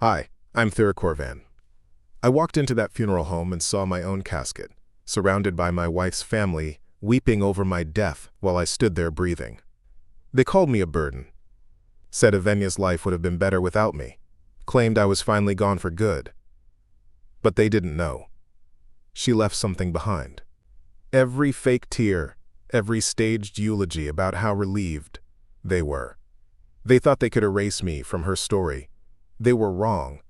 Hi, I'm Therric Corvann. I walked into that funeral home and saw my own casket, surrounded by my wife's family, weeping over my death while I stood there breathing. They called me a burden, said Avenya's life would have been better without me, claimed I was finally gone for good. But they didn't know. She left something behind. Every fake tear, every staged eulogy about how relieved they were. They thought they could erase me from her story. They were wrong.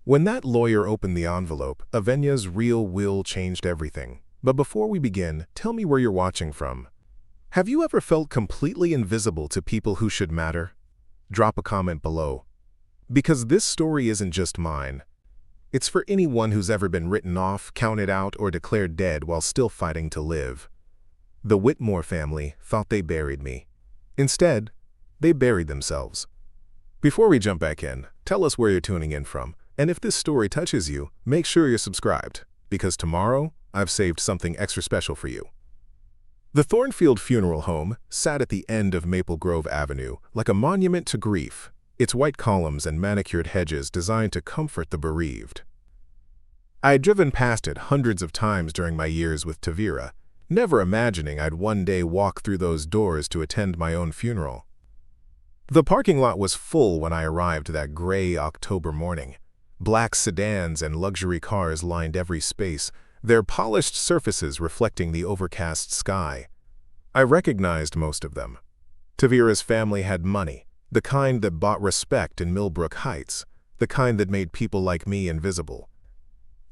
When that lawyer opened the envelope, Avenya's real will changed everything. But before we begin, tell me where you're watching from. Have you ever felt completely invisible to people who should matter? Drop a comment below. Because this story isn't just mine. It's for anyone who's ever been written off, counted out, or declared dead while still fighting to live. The Whitmore family thought they buried me. Instead, they buried themselves. Before we jump back in, tell us where you're tuning in from, and if this story touches you, make sure you're subscribed, because tomorrow, I've saved something extra special for you. The Thornfield Funeral Home sat at the end of Maple Grove Avenue, like a monument to grief, its white columns and manicured hedges designed to comfort the bereaved. I had driven past it hundreds of times during my years with Tavira, never imagining I'd one day walk through those doors to attend my own funeral. The parking lot was full when I arrived that gray October morning. Black sedans and luxury cars lined every space, their polished surfaces reflecting the overcast sky. I recognized most of them. Tavira's family had money, the kind that bought respect in Millbrook Heights, the kind that made people like me invisible.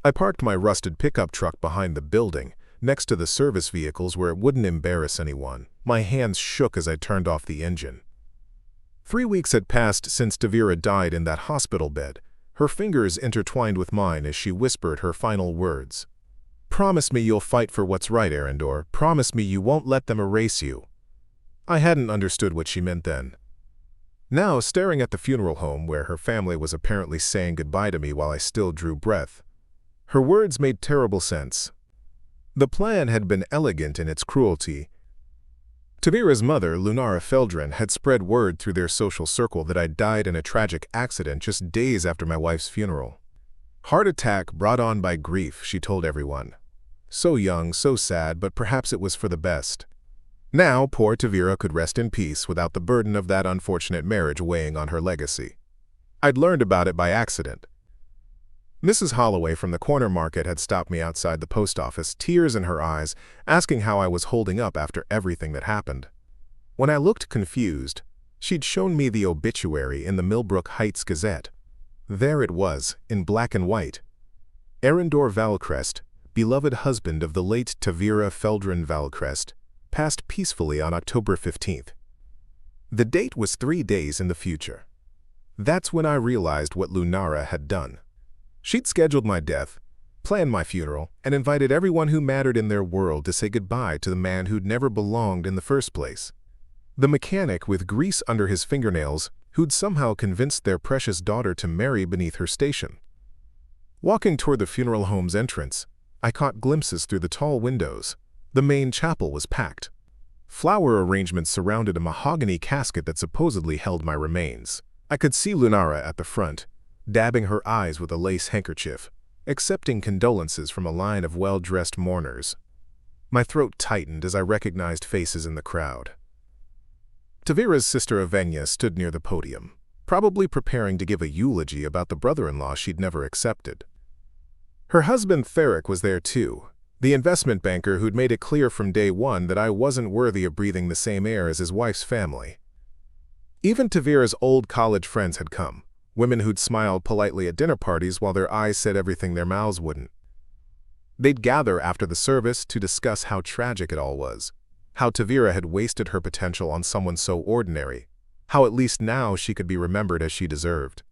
I parked my rusted pickup truck behind the building, next to the service vehicles where it wouldn't embarrass anyone. My hands shook as I turned off the engine. 3 weeks had passed since Tavira died in that hospital bed, her fingers intertwined with mine as she whispered her final words. "Promise me you'll fight for what's right, Arendor. Promise me you won't let them erase you." I hadn't understood what she meant then. Now, staring at the funeral home where her family was apparently saying goodbye to me while I still drew breath, her words made terrible sense. The plan had been elegant in its cruelty. Tavira's mother, Lunara Feldren, had spread word through their social circle that I'd died in a tragic accident just days after my wife's funeral. Heart attack brought on by grief, she told everyone. So young, so sad, but perhaps it was for the best. Now, poor Tavira could rest in peace without the burden of that unfortunate marriage weighing on her legacy. I'd learned about it by accident. Mrs. Holloway from the corner market had stopped me outside the post office, tears in her eyes, asking how I was holding up after everything that happened. When I looked confused, she'd shown me the obituary in the Millbrook Heights Gazette. There it was, in black and white. Arendor Valcrest, beloved husband of the late Tavira Feldren Valcrest, passed peacefully on October 15th. The date was 3 days in the future. That's when I realized what Lunara had done. She'd scheduled my death, planned my funeral, and invited everyone who mattered in their world to say goodbye to the man who'd never belonged in the first place. The mechanic with grease under his fingernails who'd somehow convinced their precious daughter to marry beneath her station. Walking toward the funeral home's entrance, I caught glimpses through the tall windows. The main chapel was packed. Flower arrangements surrounded a mahogany casket that supposedly held my remains. I could see Lunara at the front, dabbing her eyes with a lace handkerchief, accepting condolences from a line of well-dressed mourners. My throat tightened as I recognized faces in the crowd. Tavira's sister Avenya stood near the podium, probably preparing to give a eulogy about the brother-in-law she'd never accepted. Her husband Therric was there too, the investment banker who'd made it clear from day one that I wasn't worthy of breathing the same air as his wife's family. Even Tavira's old college friends had come. Women who'd smiled politely at dinner parties while their eyes said everything their mouths wouldn't. They'd gather after the service to discuss how tragic it all was, how Tavira had wasted her potential on someone so ordinary, how at least now she could be remembered as she deserved.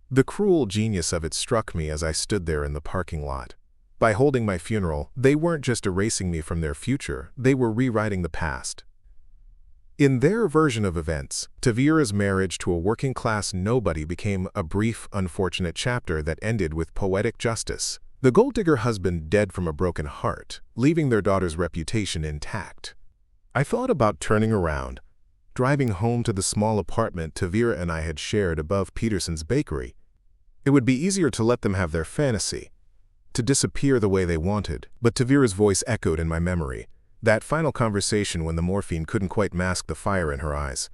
The cruel genius of it struck me as I stood there in the parking lot. By holding my funeral, they weren't just erasing me from their future, they were rewriting the past. In their version of events, Tavira's marriage to a working-class nobody became a brief, unfortunate chapter that ended with poetic justice. The gold-digger husband dead from a broken heart, leaving their daughter's reputation intact. I thought about turning around, driving home to the small apartment Tavira and I had shared above Peterson's bakery. It would be easier to let them have their fantasy, to disappear the way they wanted, but Tavira's voice echoed in my memory, that final conversation when the morphine couldn't quite mask the fire in her eyes.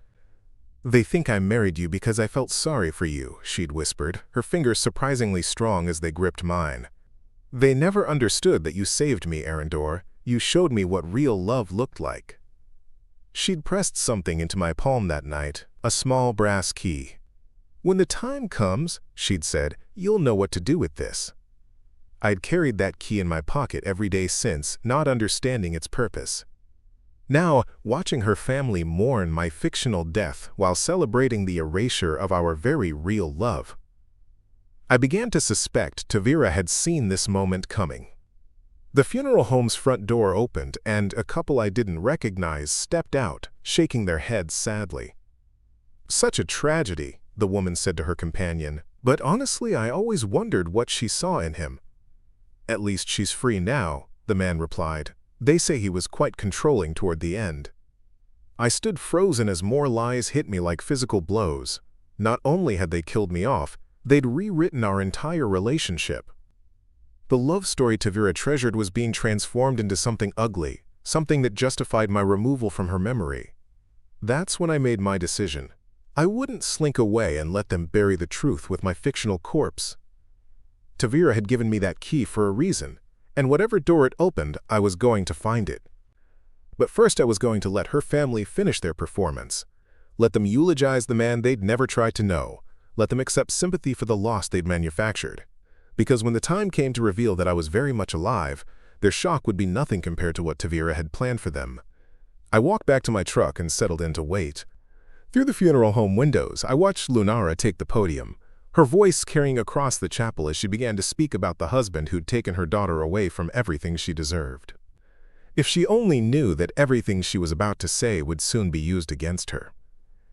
"They think I married you because I felt sorry for you," she'd whispered, her fingers surprisingly strong as they gripped mine. "They never understood that you saved me, Arendor. You showed me what real love looked like." She'd pressed something into my palm that night, a small brass key. "When the time comes," she'd said, "you'll know what to do with this." I'd carried that key in my pocket every day since, not understanding its purpose. Now, watching her family mourn my fictional death while celebrating the erasure of our very real love, I began to suspect Tavira had seen this moment coming. The funeral home's front door opened, and a couple I didn't recognize stepped out, shaking their heads sadly. "Such a tragedy," the woman said to her companion, "but honestly I always wondered what she saw in him." "At least she's free now," the man replied. "They say he was quite controlling toward the end." I stood frozen as more lies hit me like physical blows. Not only had they killed me off, they'd rewritten our entire relationship. The love story Tavira treasured was being transformed into something ugly, something that justified my removal from her memory. That's when I made my decision. I wouldn't slink away and let them bury the truth with my fictional corpse. Tavira had given me that key for a reason, and whatever door it opened, I was going to find it. But first I was going to let her family finish their performance. Let them eulogize the man they'd never tried to know. Let them accept sympathy for the loss they'd manufactured. Because when the time came to reveal that I was very much alive, their shock would be nothing compared to what Tavira had planned for them. I walked back to my truck and settled in to wait. Through the funeral home windows, I watched Lunara take the podium, her voice carrying across the chapel as she began to speak about the husband who'd taken her daughter away from everything she deserved. If she only knew that everything she was about to say would soon be used against her.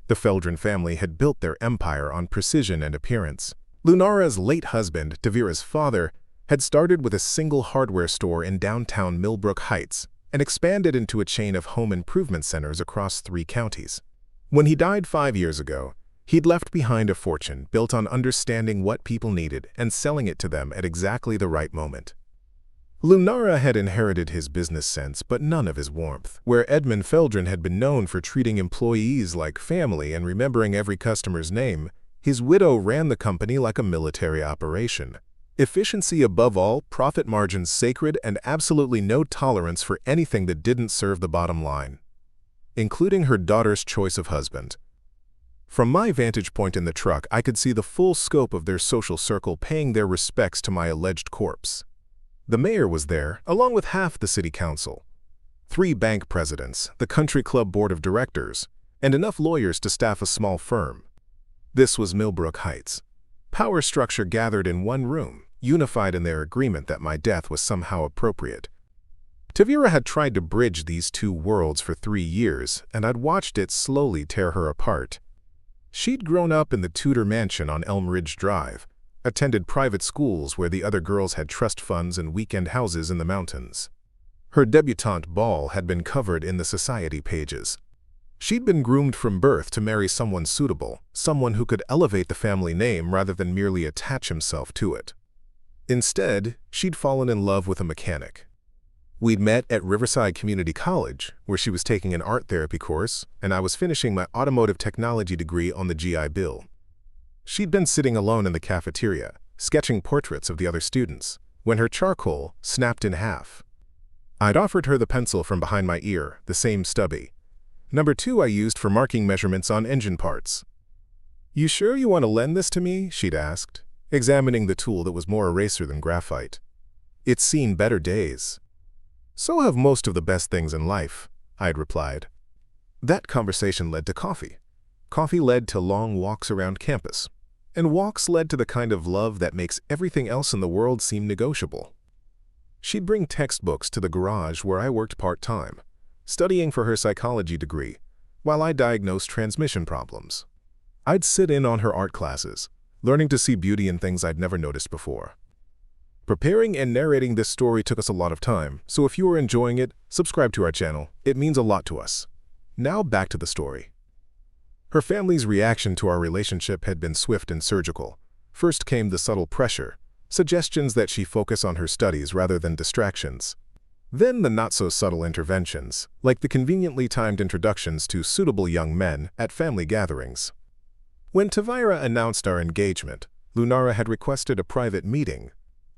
The Feldrin family had built their empire on precision and appearance. Lunara's late husband, Tavira's father, had started with a single hardware store in downtown Millbrook Heights and expanded into a chain of home improvement centers across 3 counties. When he died 5 years ago, he'd left behind a fortune built on understanding what people needed and selling it to them at exactly the right moment. Lunara had inherited his business sense, but none of his warmth. Where Edmund Feldrin had been known for treating employees like family and remembering every customer's name, his widow ran the company like a military operation. Efficiency above all, profit margins sacred, and absolutely no tolerance for anything that didn't serve the bottom line, including her daughter's choice of husband. From my vantage point in the truck, I could see the full scope of their social circle paying their respects to my alleged corpse. The mayor was there, along with half the city council, 3 bank presidents, the country club board of directors, and enough lawyers to staff a small firm. This was Millbrook Heights. Power structure gathered in one room, unified in their agreement that my death was somehow appropriate. Tavira had tried to bridge these 2 worlds for 3 years, and I'd watched it slowly tear her apart. She'd grown up in the Tudor mansion on Elm Ridge Drive, attended private schools where the other girls had trust funds and weekend houses in the mountains. Her debutante ball had been covered in the society pages. She'd been groomed from birth to marry someone suitable, someone who could elevate the family name rather than merely attach himself to it. Instead, she'd fallen in love with a mechanic. We'd met at Riverside Community College, where she was taking an art therapy course, and I was finishing my automotive technology degree on the GI Bill. She'd been sitting alone in the cafeteria, sketching portraits of the other students, when her charcoal snapped in half. I'd offered her the pencil from behind my ear, the same stubby. Number 2 I used for marking measurements on engine parts. "You sure you want to lend this to me?" she'd asked, examining the tool that was more eraser than graphite. "It's seen better days." "So have most of the best things in life," I'd replied. That conversation led to coffee. Coffee led to long walks around campus. And walks led to the kind of love that makes everything else in the world seem negotiable. She'd bring textbooks to the garage where I worked part-time, studying for her psychology degree, while I diagnosed transmission problems. I'd sit in on her art classes, learning to see beauty in things I'd never noticed before. Preparing and narrating this story took us a lot of time, so if you are enjoying it, subscribe to our channel. It means a lot to us. Now back to the story. Her family's reaction to our relationship had been swift and surgical. First came the subtle pressure, suggestions that she focus on her studies rather than distractions. Then the not-so-subtle interventions, like the conveniently timed introductions to suitable young men at family gatherings. When Tavira announced our engagement, Lunara had requested a private meeting.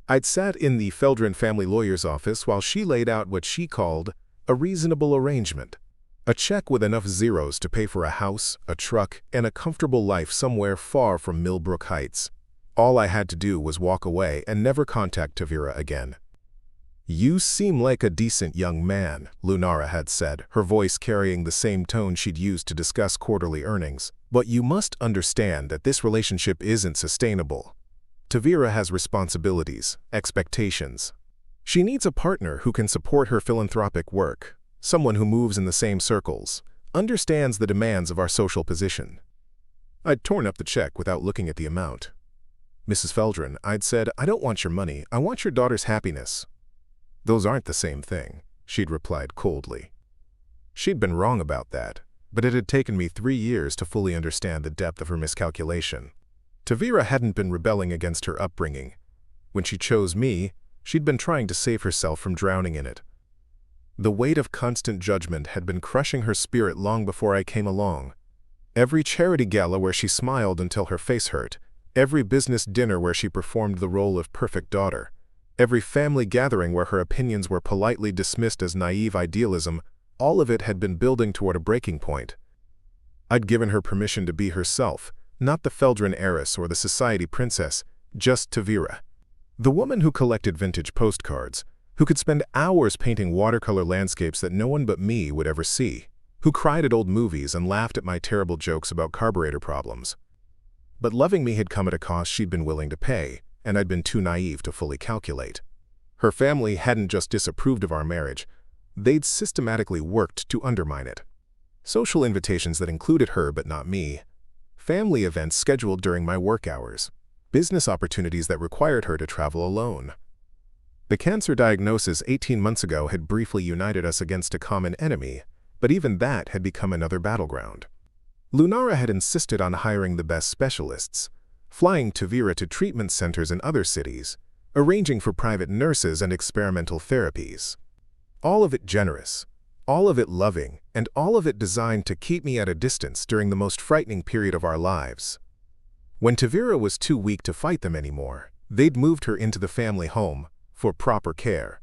I'd sat in the Feldrin family lawyer's office while she laid out what she called a reasonable arrangement. A check with enough zeros to pay for a house, a truck, and a comfortable life somewhere far from Millbrook Heights. All I had to do was walk away and never contact Tavira again. "You seem like a decent young man," Lunara had said, her voice carrying the same tone she'd used to discuss quarterly earnings. "But you must understand that this relationship isn't sustainable. Tavira has responsibilities, expectations. She needs a partner who can support her philanthropic work, someone who moves in the same circles, understands the demands of our social position." I'd torn up the check without looking at the amount. "Mrs. Feldrin," I'd said, "I don't want your money, I want your daughter's happiness." "Those aren't the same thing," she'd replied coldly. She'd been wrong about that, but it had taken me 3 years to fully understand the depth of her miscalculation. Tavira hadn't been rebelling against her upbringing. When she chose me, she'd been trying to save herself from drowning in it. The weight of constant judgment had been crushing her spirit long before I came along. Every charity gala where she smiled until her face hurt, every business dinner where she performed the role of perfect daughter, every family gathering where her opinions were politely dismissed as naive idealism, all of it had been building toward a breaking point. I'd given her permission to be herself, not the Feldrin heiress or the society princess, just Tavira. The woman who collected vintage postcards, who could spend hours painting watercolor landscapes that no one but me would ever see, who cried at old movies and laughed at my terrible jokes about carburetor problems. But loving me had come at a cost she'd been willing to pay, and I'd been too naive to fully calculate. Her family hadn't just disapproved of our marriage, they'd systematically worked to undermine it. Social invitations that included her but not me, family events scheduled during my work hours, business opportunities that required her to travel alone. The cancer diagnosis 18 months ago had briefly united us against a common enemy, but even that had become another battleground. Lunara had insisted on hiring the best specialists, flying Tavira to treatment centers in other cities, arranging for private nurses and experimental therapies. All of it generous, all of it loving, and all of it designed to keep me at a distance during the most frightening period of our lives. When Tavira was too weak to fight them anymore, they'd moved her into the family home for proper care.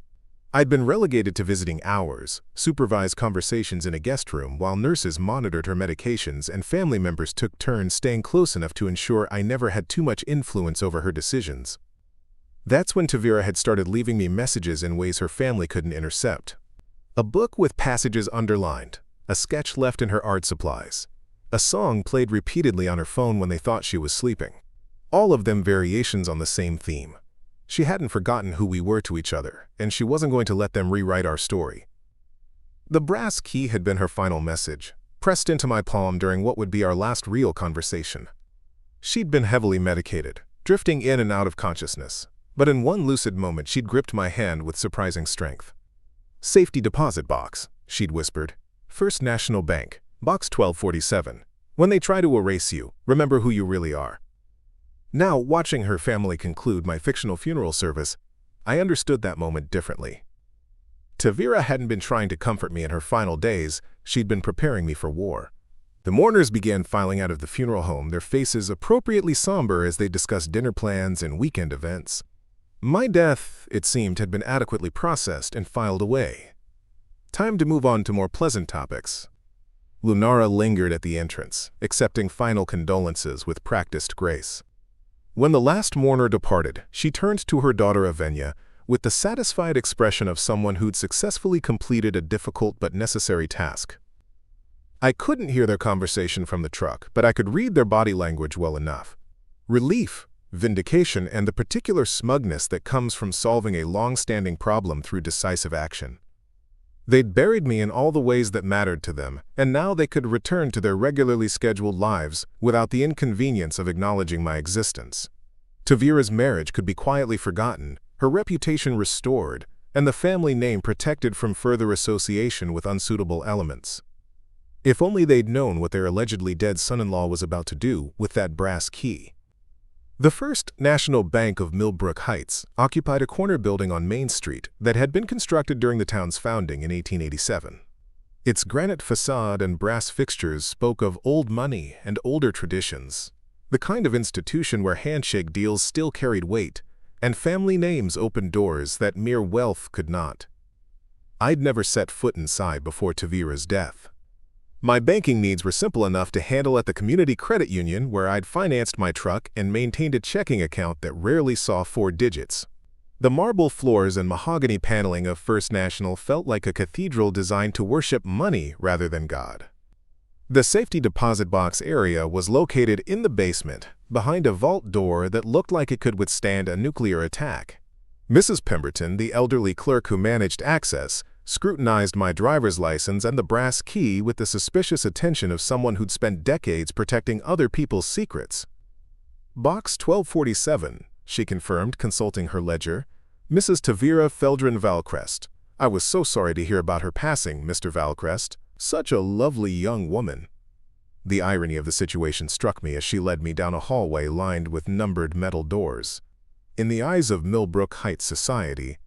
I'd been relegated to visiting hours, supervised conversations in a guest room while nurses monitored her medications and family members took turns staying close enough to ensure I never had too much influence over her decisions. That's when Tavira had started leaving me messages in ways her family couldn't intercept. A book with passages underlined, a sketch left in her art supplies, a song played repeatedly on her phone when they thought she was sleeping. All of them variations on the same theme. She hadn't forgotten who we were to each other, and she wasn't going to let them rewrite our story. The brass key had been her final message, pressed into my palm during what would be our last real conversation. She'd been heavily medicated, drifting in and out of consciousness, but in one lucid moment she'd gripped my hand with surprising strength. "Safety deposit box," she'd whispered. "First National Bank, box 1247. When they try to erase you, remember who you really are." Now, watching her family conclude my fictional funeral service, I understood that moment differently. Tavira hadn't been trying to comfort me in her final days, she'd been preparing me for war. The mourners began filing out of the funeral home, their faces appropriately somber as they discussed dinner plans and weekend events. My death, it seemed, had been adequately processed and filed away. Time to move on to more pleasant topics. Lunara lingered at the entrance, accepting final condolences with practiced grace. When the last mourner departed, she turned to her daughter Avenya with the satisfied expression of someone who'd successfully completed a difficult but necessary task. I couldn't hear their conversation from the truck, but I could read their body language well enough. Relief, vindication, and the particular smugness that comes from solving a long-standing problem through decisive action. They'd buried me in all the ways that mattered to them, and now they could return to their regularly scheduled lives without the inconvenience of acknowledging my existence. Tavira's marriage could be quietly forgotten, her reputation restored, and the family name protected from further association with unsuitable elements. If only they'd known what their allegedly dead son-in-law was about to do with that brass key. The First National Bank of Millbrook Heights occupied a corner building on Main Street that had been constructed during the town's founding in 1887. Its granite facade and brass fixtures spoke of old money and older traditions, the kind of institution where handshake deals still carried weight, and family names opened doors that mere wealth could not. I'd never set foot inside before Tavira's death. My banking needs were simple enough to handle at the community credit union where I'd financed my truck and maintained a checking account that rarely saw 4 digits. The marble floors and mahogany paneling of First National felt like a cathedral designed to worship money rather than God. The safety deposit box area was located in the basement, behind a vault door that looked like it could withstand a nuclear attack. Mrs. Pemberton, the elderly clerk who managed access, scrutinized my driver's license and the brass key with the suspicious attention of someone who'd spent decades protecting other people's secrets. "Box 1247, she confirmed, consulting her ledger. "Mrs. Tavira Feldrin Valcrest. I was so sorry to hear about her passing, Mr. Valcrest. Such a lovely young woman." The irony of the situation struck me as she led me down a hallway lined with numbered metal doors. In the eyes of Millbrook Heights society,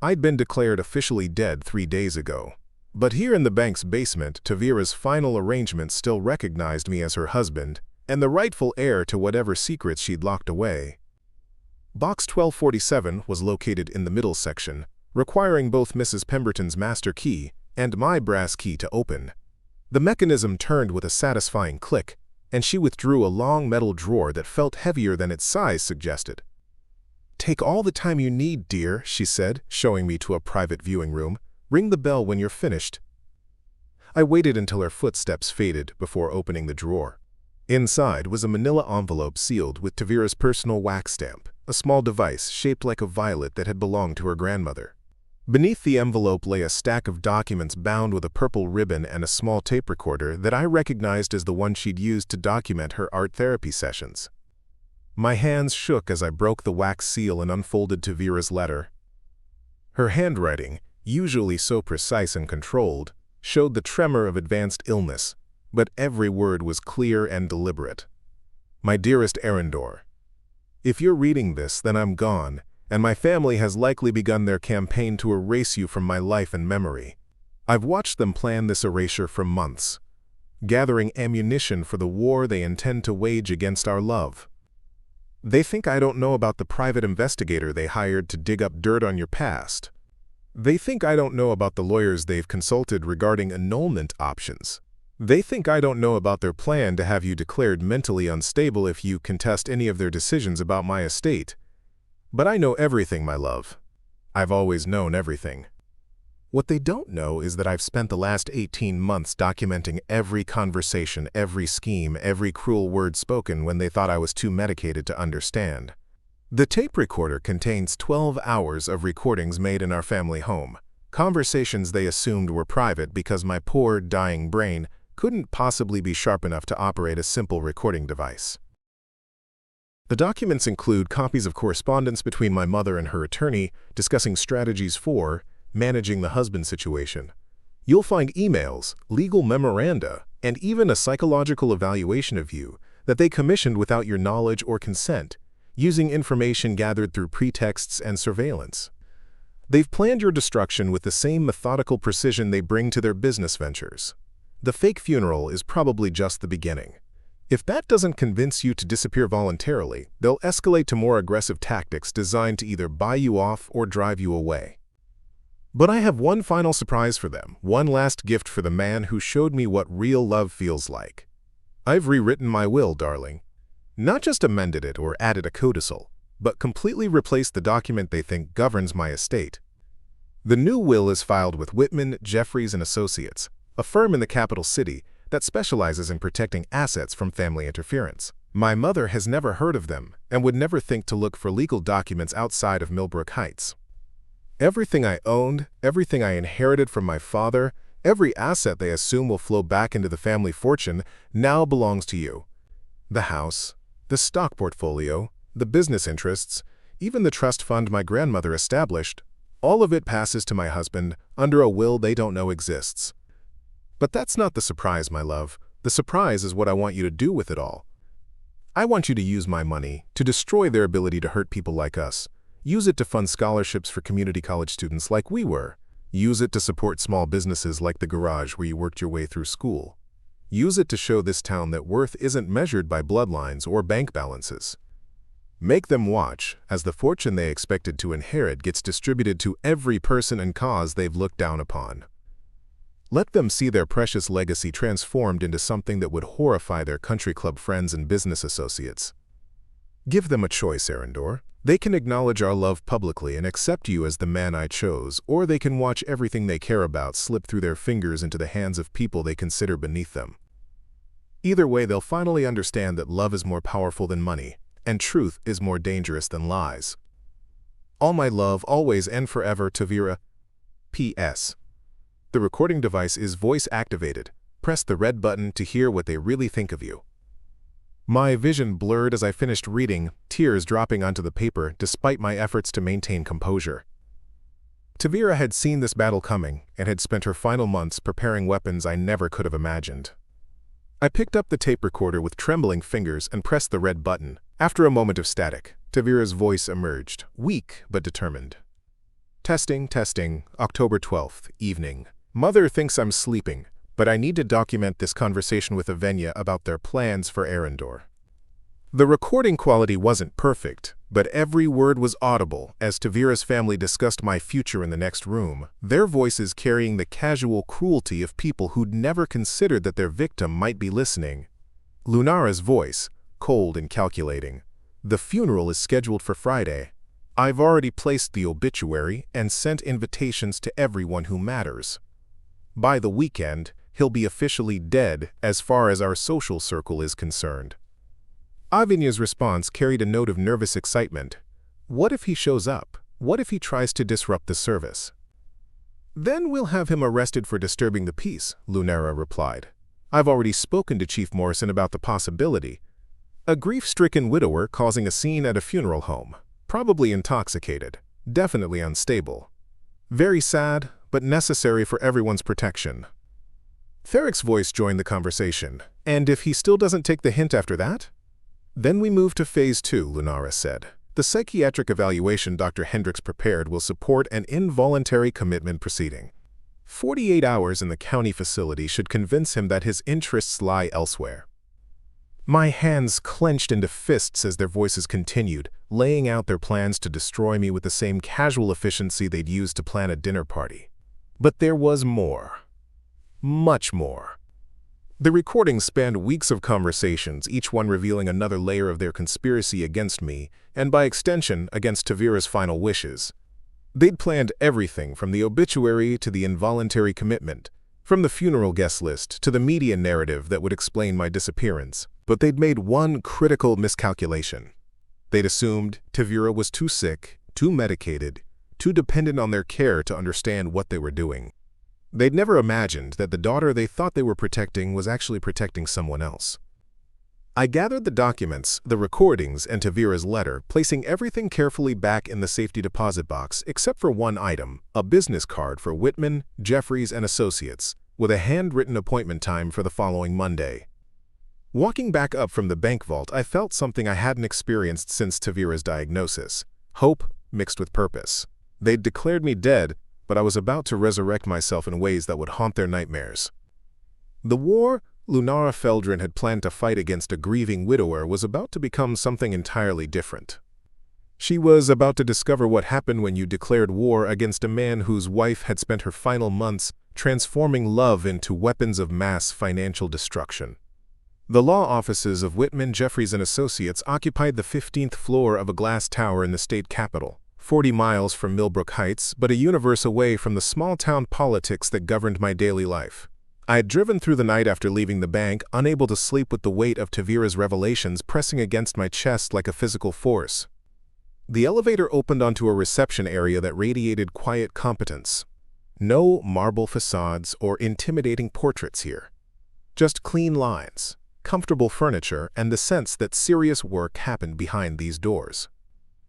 I'd been declared officially dead 3 days ago. But here in the bank's basement, Tavira's final arrangement still recognized me as her husband and the rightful heir to whatever secrets she'd locked away. Box 1247 was located in the middle section, requiring both Mrs. Pemberton's master key and my brass key to open. The mechanism turned with a satisfying click, and she withdrew a long metal drawer that felt heavier than its size suggested. "Take all the time you need, dear," she said, showing me to a private viewing room. "Ring the bell when you're finished." I waited until her footsteps faded before opening the drawer. Inside was a manila envelope sealed with Tavira's personal wax stamp, a small device shaped like a violet that had belonged to her grandmother. Beneath the envelope lay a stack of documents bound with a purple ribbon and a small tape recorder that I recognized as the one she'd used to document her art therapy sessions. My hands shook as I broke the wax seal and unfolded Tavira's letter. Her handwriting, usually so precise and controlled, showed the tremor of advanced illness, but every word was clear and deliberate. "My dearest Arendor, if you're reading this, then I'm gone, and my family has likely begun their campaign to erase you from my life and memory. I've watched them plan this erasure for months, gathering ammunition for the war they intend to wage against our love. They think I don't know about the private investigator they hired to dig up dirt on your past. They think I don't know about the lawyers they've consulted regarding annulment options. They think I don't know about their plan to have you declared mentally unstable if you contest any of their decisions about my estate. But I know everything, my love. I've always known everything. What they don't know is that I've spent the last 18 months documenting every conversation, every scheme, every cruel word spoken when they thought I was too medicated to understand. The tape recorder contains 12 hours of recordings made in our family home, conversations they assumed were private because my poor, dying brain couldn't possibly be sharp enough to operate a simple recording device. The documents include copies of correspondence between my mother and her attorney discussing strategies for managing the husband situation. You'll find emails, legal memoranda, and even a psychological evaluation of you that they commissioned without your knowledge or consent, using information gathered through pretexts and surveillance. They've planned your destruction with the same methodical precision they bring to their business ventures. The fake funeral is probably just the beginning. If that doesn't convince you to disappear voluntarily, they'll escalate to more aggressive tactics designed to either buy you off or drive you away. But I have one final surprise for them, one last gift for the man who showed me what real love feels like. I've rewritten my will, darling. Not just amended it or added a codicil, but completely replaced the document they think governs my estate. The new will is filed with Whitman, Jeffries & Associates, a firm in the capital city that specializes in protecting assets from family interference. My mother has never heard of them and would never think to look for legal documents outside of Millbrook Heights. Everything I owned, everything I inherited from my father, every asset they assume will flow back into the family fortune now belongs to you. The house, the stock portfolio, the business interests, even the trust fund my grandmother established, all of it passes to my husband under a will they don't know exists. But that's not the surprise, my love. The surprise is what I want you to do with it all. I want you to use my money to destroy their ability to hurt people like us. Use it to fund scholarships for community college students like we were. Use it to support small businesses like the garage where you worked your way through school. Use it to show this town that worth isn't measured by bloodlines or bank balances. Make them watch as the fortune they expected to inherit gets distributed to every person and cause they've looked down upon. Let them see their precious legacy transformed into something that would horrify their country club friends and business associates. Give them a choice, Arendor. They can acknowledge our love publicly and accept you as the man I chose, or they can watch everything they care about slip through their fingers into the hands of people they consider beneath them. Either way, they'll finally understand that love is more powerful than money, and truth is more dangerous than lies. All my love, always and forever, Tavira. P.S. The recording device is voice-activated. Press the red button to hear what they really think of you. My vision blurred as I finished reading, tears dropping onto the paper despite my efforts to maintain composure. Tavira had seen this battle coming and had spent her final months preparing weapons I never could have imagined. I picked up the tape recorder with trembling fingers and pressed the red button. After a moment of static, Tavira's voice emerged, weak but determined. Testing, October 12th, evening. Mother thinks I'm sleeping, but I need to document this conversation with Avenya about their plans for Arendor. The recording quality wasn't perfect, but every word was audible as Tavira's family discussed my future in the next room, their voices carrying the casual cruelty of people who'd never considered that their victim might be listening. Lunara's voice, cold and calculating. The funeral is scheduled for Friday. I've already placed the obituary and sent invitations to everyone who matters. By the weekend, he'll be officially dead as far as our social circle is concerned. Avenya's response carried a note of nervous excitement. What if he shows up? What if he tries to disrupt the service? Then we'll have him arrested for disturbing the peace, Lunara replied. I've already spoken to Chief Morrison about the possibility. A grief-stricken widower causing a scene at a funeral home. Probably intoxicated. Definitely unstable. Very sad, but necessary for everyone's protection. Therric's voice joined the conversation. And if he still doesn't take the hint after that? Then we move to Phase 2, Lunara said. The psychiatric evaluation Dr. Hendricks prepared will support an involuntary commitment proceeding. 48 hours in the county facility should convince him that his interests lie elsewhere. My hands clenched into fists as their voices continued, laying out their plans to destroy me with the same casual efficiency they'd used to plan a dinner party. But there was more. Much more. The recordings spanned weeks of conversations, each one revealing another layer of their conspiracy against me, and by extension, against Tavira's final wishes. They'd planned everything from the obituary to the involuntary commitment, from the funeral guest list to the media narrative that would explain my disappearance. But they'd made one critical miscalculation. They'd assumed Tavira was too sick, too medicated, too dependent on their care to understand what they were doing. They'd never imagined that the daughter they thought they were protecting was actually protecting someone else. I gathered the documents, the recordings, and Tavira's letter, placing everything carefully back in the safety deposit box except for one item, a business card for Whitman, Jeffries, and Associates, with a handwritten appointment time for the following Monday. Walking back up from the bank vault, I felt something I hadn't experienced since Tavira's diagnosis. Hope mixed with purpose. They'd declared me dead, but I was about to resurrect myself in ways that would haunt their nightmares. The war Lunara Feldrin had planned to fight against a grieving widower was about to become something entirely different. She was about to discover what happened when you declared war against a man whose wife had spent her final months transforming love into weapons of mass financial destruction. The law offices of Whitman, Jeffries, and Associates occupied the 15th floor of a glass tower in the state capitol, 40 miles from Millbrook Heights, but a universe away from the small-town politics that governed my daily life. I had driven through the night after leaving the bank, unable to sleep with the weight of Tavira's revelations pressing against my chest like a physical force. The elevator opened onto a reception area that radiated quiet competence. No marble facades or intimidating portraits here. Just clean lines, comfortable furniture, and the sense that serious work happened behind these doors.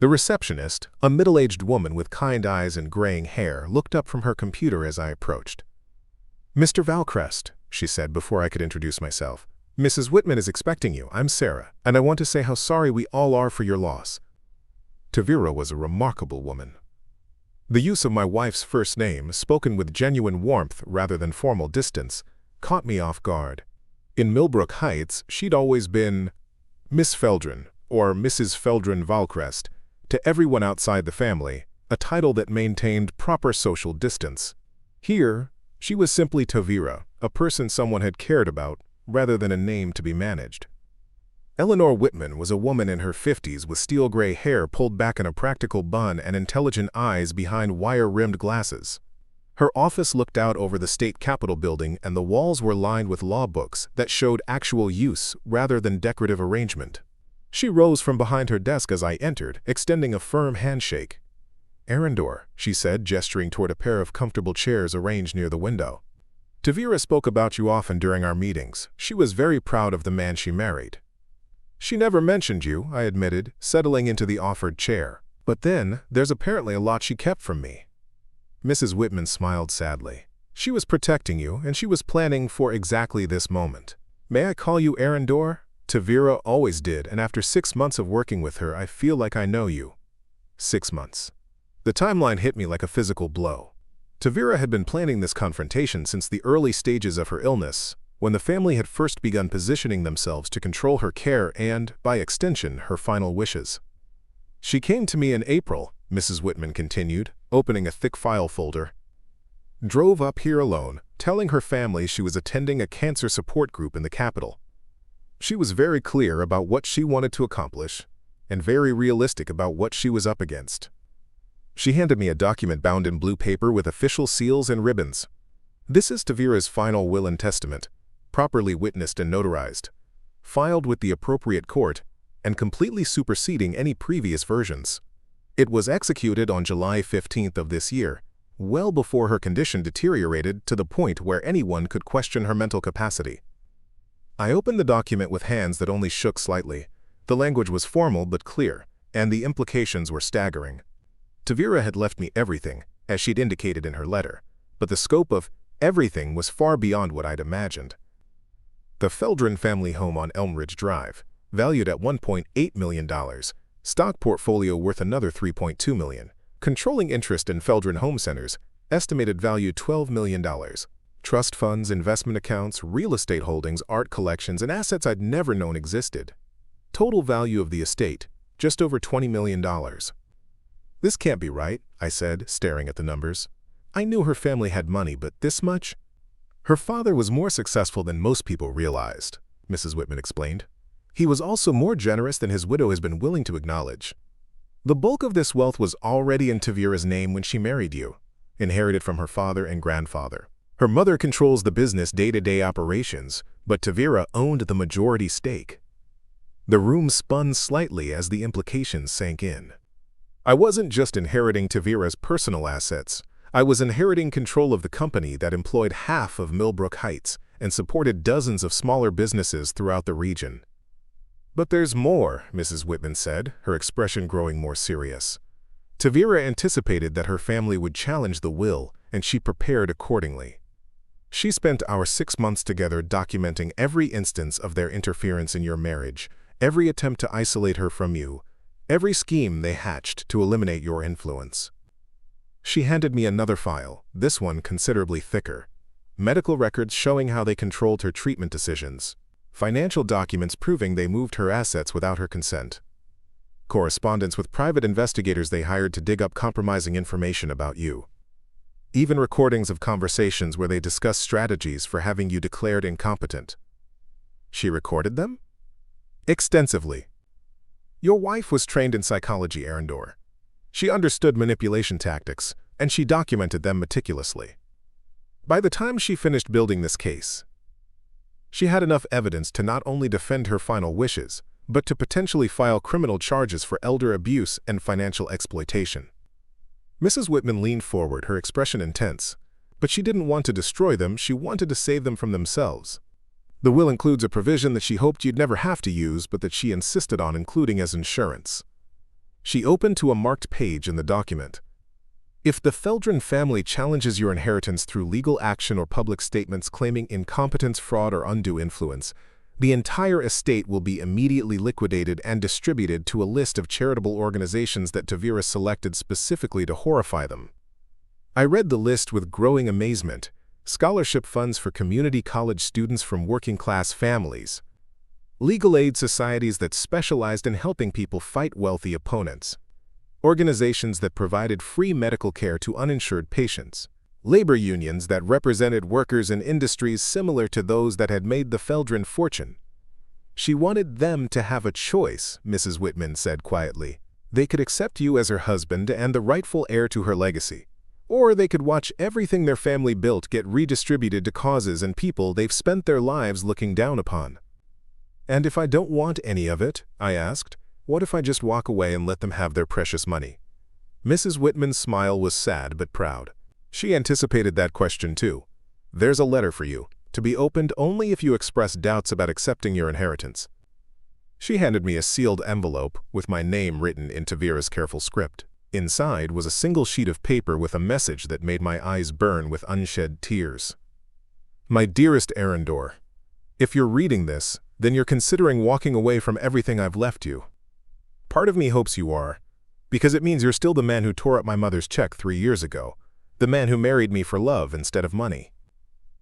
The receptionist, a middle-aged woman with kind eyes and graying hair, looked up from her computer as I approached. "Mr. Valcrest," she said before I could introduce myself. "Mrs. Whitman is expecting you. I'm Sarah, and I want to say how sorry we all are for your loss." Tavira was a remarkable woman. The use of my wife's first name, spoken with genuine warmth rather than formal distance, caught me off guard. In Millbrook Heights, she'd always been Miss Feldren, or Mrs. Feldren Valcrest, to everyone outside the family, a title that maintained proper social distance. Here, she was simply Tavira, a person someone had cared about, rather than a name to be managed. Eleanor Whitman was a woman in her 50s with steel-gray hair pulled back in a practical bun and intelligent eyes behind wire-rimmed glasses. Her office looked out over the state capitol building, and the walls were lined with law books that showed actual use rather than decorative arrangement. She rose from behind her desk as I entered, extending a firm handshake. "Arundor," she said, gesturing toward a pair of comfortable chairs arranged near the window. "Tavira spoke about you often during our meetings. She was very proud of the man she married." "She never mentioned you," I admitted, settling into the offered chair. "But then, there's apparently a lot she kept from me." Mrs. Whitman smiled sadly. "She was protecting you, and she was planning for exactly this moment. May I call you Arundor? Tavira always did, and after 6 months of working with her, I feel like I know you." 6 months. The timeline hit me like a physical blow. Tavira had been planning this confrontation since the early stages of her illness, when the family had first begun positioning themselves to control her care and, by extension, her final wishes. "She came to me in April," Mrs. Whitman continued, opening a thick file folder. "Drove up here alone, telling her family she was attending a cancer support group in the capital. She was very clear about what she wanted to accomplish, and very realistic about what she was up against. She handed me a document bound in blue paper with official seals and ribbons. This is Tavira's final will and testament, properly witnessed and notarized, filed with the appropriate court, and completely superseding any previous versions. It was executed on July 15th of this year, well before her condition deteriorated to the point where anyone could question her mental capacity." I opened the document with hands that only shook slightly. The language was formal but clear, and the implications were staggering. Tavira had left me everything, as she'd indicated in her letter, but the scope of everything was far beyond what I'd imagined. The Feldren family home on Elm Ridge Drive, valued at $1.8 million, stock portfolio worth another $3.2 million, controlling interest in Feldren Home Centers, estimated value $12 million, trust funds, investment accounts, real estate holdings, art collections, and assets I'd never known existed. Total value of the estate, just over $20 million. "This can't be right," I said, staring at the numbers. "I knew her family had money, but this much?" "Her father was more successful than most people realized," Mrs. Whitman explained. "He was also more generous than his widow has been willing to acknowledge. The bulk of this wealth was already in Tavira's name when she married you, inherited from her father and grandfather. Her mother controls the business day-to-day operations, but Tavira owned the majority stake." The room spun slightly as the implications sank in. I wasn't just inheriting Tavira's personal assets. I was inheriting control of the company that employed half of Millbrook Heights and supported dozens of smaller businesses throughout the region. "But there's more," Mrs. Whitman said, her expression growing more serious. "Tavira anticipated that her family would challenge the will, and she prepared accordingly. She spent our 6 months together documenting every instance of their interference in your marriage, every attempt to isolate her from you, every scheme they hatched to eliminate your influence." She handed me another file, this one considerably thicker. Medical records showing how they controlled her treatment decisions. Financial documents proving they moved her assets without her consent. Correspondence with private investigators they hired to dig up compromising information about you. Even recordings of conversations where they discussed strategies for having you declared incompetent. She recorded them? Extensively. Your wife was trained in psychology, Arundor. She understood manipulation tactics, and she documented them meticulously. By the time she finished building this case, she had enough evidence to not only defend her final wishes, but to potentially file criminal charges for elder abuse and financial exploitation. Mrs. Whitman leaned forward, her expression intense. But she didn't want to destroy them, she wanted to save them from themselves. The will includes a provision that she hoped you'd never have to use, but that she insisted on including as insurance. She opened to a marked page in the document. If the Feldrin family challenges your inheritance through legal action or public statements claiming incompetence, fraud, or undue influence, the entire estate will be immediately liquidated and distributed to a list of charitable organizations that Tavira selected specifically to horrify them. I read the list with growing amazement. Scholarship funds for community college students from working-class families. Legal aid societies that specialized in helping people fight wealthy opponents. Organizations that provided free medical care to uninsured patients. Labor unions that represented workers in industries similar to those that had made the Feldrin fortune. She wanted them to have a choice, Mrs. Whitman said quietly. They could accept you as her husband and the rightful heir to her legacy. Or they could watch everything their family built get redistributed to causes and people they've spent their lives looking down upon. And if I don't want any of it, I asked, what if I just walk away and let them have their precious money? Mrs. Whitman's smile was sad but proud. She anticipated that question too. There's a letter for you, to be opened only if you express doubts about accepting your inheritance. She handed me a sealed envelope with my name written in Tavira's careful script. Inside was a single sheet of paper with a message that made my eyes burn with unshed tears. My dearest Arendor, if you're reading this, then you're considering walking away from everything I've left you. Part of me hopes you are, because it means you're still the man who tore up my mother's check 3 years ago, the man who married me for love instead of money.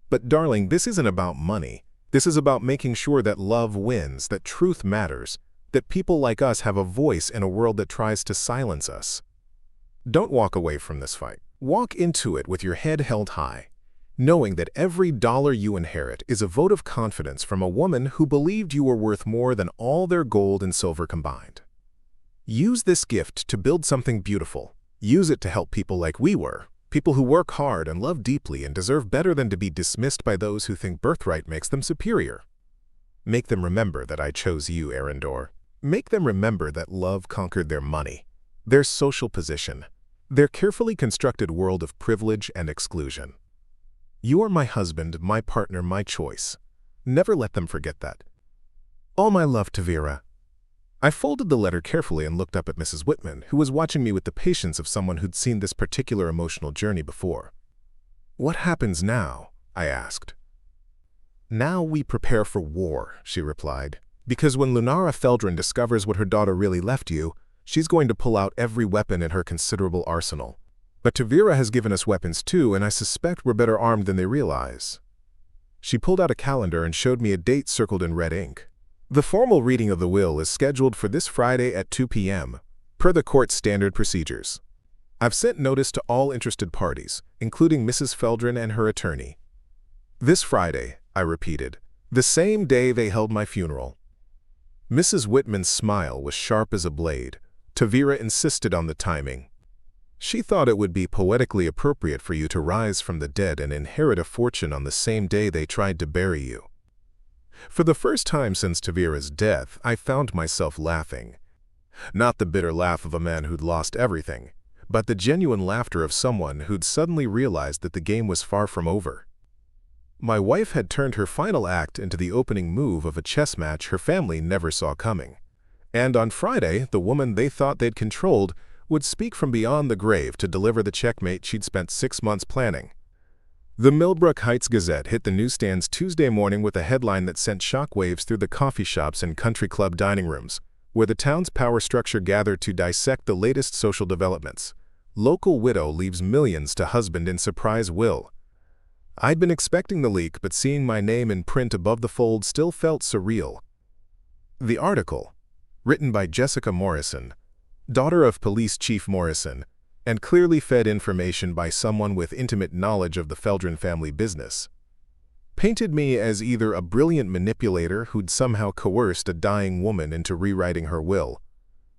But darling, this isn't about money. This is about making sure that love wins, that truth matters, that people like us have a voice in a world that tries to silence us. Don't walk away from this fight. Walk into it with your head held high, knowing that every dollar you inherit is a vote of confidence from a woman who believed you were worth more than all their gold and silver combined. Use this gift to build something beautiful. Use it to help people like we were, people who work hard and love deeply and deserve better than to be dismissed by those who think birthright makes them superior. Make them remember that I chose you, Arendor. Make them remember that love conquered their money, their social position, their carefully constructed world of privilege and exclusion. You are my husband, my partner, my choice. Never let them forget that. All my love, Tavira. I folded the letter carefully and looked up at Mrs. Whitman, who was watching me with the patience of someone who'd seen this particular emotional journey before. What happens now? I asked. Now we prepare for war, she replied, because when Lunara Feldrin discovers what her daughter really left you, she's going to pull out every weapon in her considerable arsenal. But Tavira has given us weapons too, and I suspect we're better armed than they realize. She pulled out a calendar and showed me a date circled in red ink. The formal reading of the will is scheduled for this Friday at 2 p.m., per the court's standard procedures. I've sent notice to all interested parties, including Mrs. Feldrin and her attorney. This Friday, I repeated, the same day they held my funeral. Mrs. Whitman's smile was sharp as a blade. Tavira insisted on the timing. She thought it would be poetically appropriate for you to rise from the dead and inherit a fortune on the same day they tried to bury you. For the first time since Tavira's death, I found myself laughing. Not the bitter laugh of a man who'd lost everything, but the genuine laughter of someone who'd suddenly realized that the game was far from over. My wife had turned her final act into the opening move of a chess match her family never saw coming. And on Friday, the woman they thought they'd controlled would speak from beyond the grave to deliver the checkmate she'd spent 6 months planning. The Millbrook Heights Gazette hit the newsstands Tuesday morning with a headline that sent shockwaves through the coffee shops and country club dining rooms, where the town's power structure gathered to dissect the latest social developments. Local widow leaves millions to husband in surprise will. I'd been expecting the leak, but seeing my name in print above the fold still felt surreal. The article, written by Jessica Morrison, daughter of Police Chief Morrison, and clearly fed information by someone with intimate knowledge of the Feldrin family business, painted me as either a brilliant manipulator who'd somehow coerced a dying woman into rewriting her will,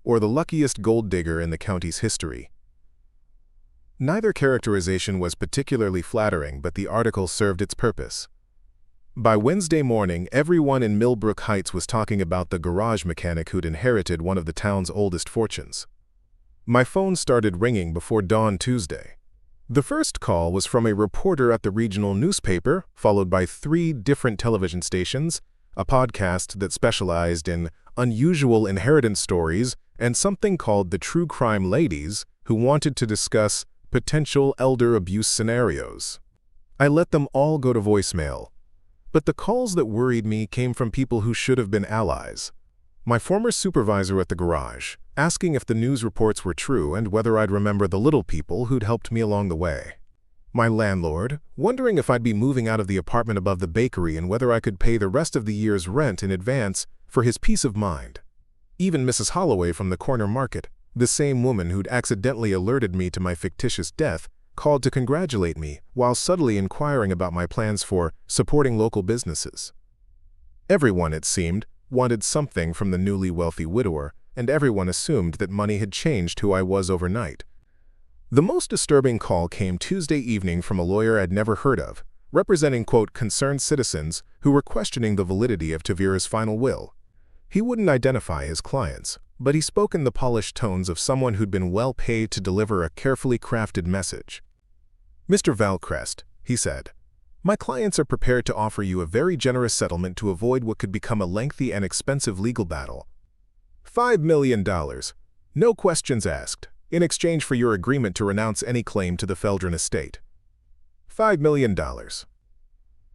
or the luckiest gold digger in the county's history. Neither characterization was particularly flattering, but the article served its purpose. By Wednesday morning, everyone in Millbrook Heights was talking about the garage mechanic who'd inherited one of the town's oldest fortunes. My phone started ringing before dawn Tuesday. The first call was from a reporter at the regional newspaper, followed by 3 different television stations, a podcast that specialized in unusual inheritance stories, and something called the True Crime Ladies, who wanted to discuss potential elder abuse scenarios. I let them all go to voicemail. But the calls that worried me came from people who should have been allies. My former supervisor at the garage, asking if the news reports were true and whether I'd remember the little people who'd helped me along the way. My landlord, wondering if I'd be moving out of the apartment above the bakery and whether I could pay the rest of the year's rent in advance for his peace of mind. Even Mrs. Holloway from the corner market, the same woman who'd accidentally alerted me to my fictitious death, called to congratulate me while subtly inquiring about my plans for supporting local businesses. Everyone, it seemed, wanted something from the newly wealthy widower, and everyone assumed that money had changed who I was overnight. The most disturbing call came Tuesday evening from a lawyer I'd never heard of, representing, quote, concerned citizens who were questioning the validity of Tavira's final will. He wouldn't identify his clients, but he spoke in the polished tones of someone who'd been well paid to deliver a carefully crafted message. "Mr. Valcrest," he said, "my clients are prepared to offer you a very generous settlement to avoid what could become a lengthy and expensive legal battle. $5 million, no questions asked, in exchange for your agreement to renounce any claim to the Feldron estate. $5 million.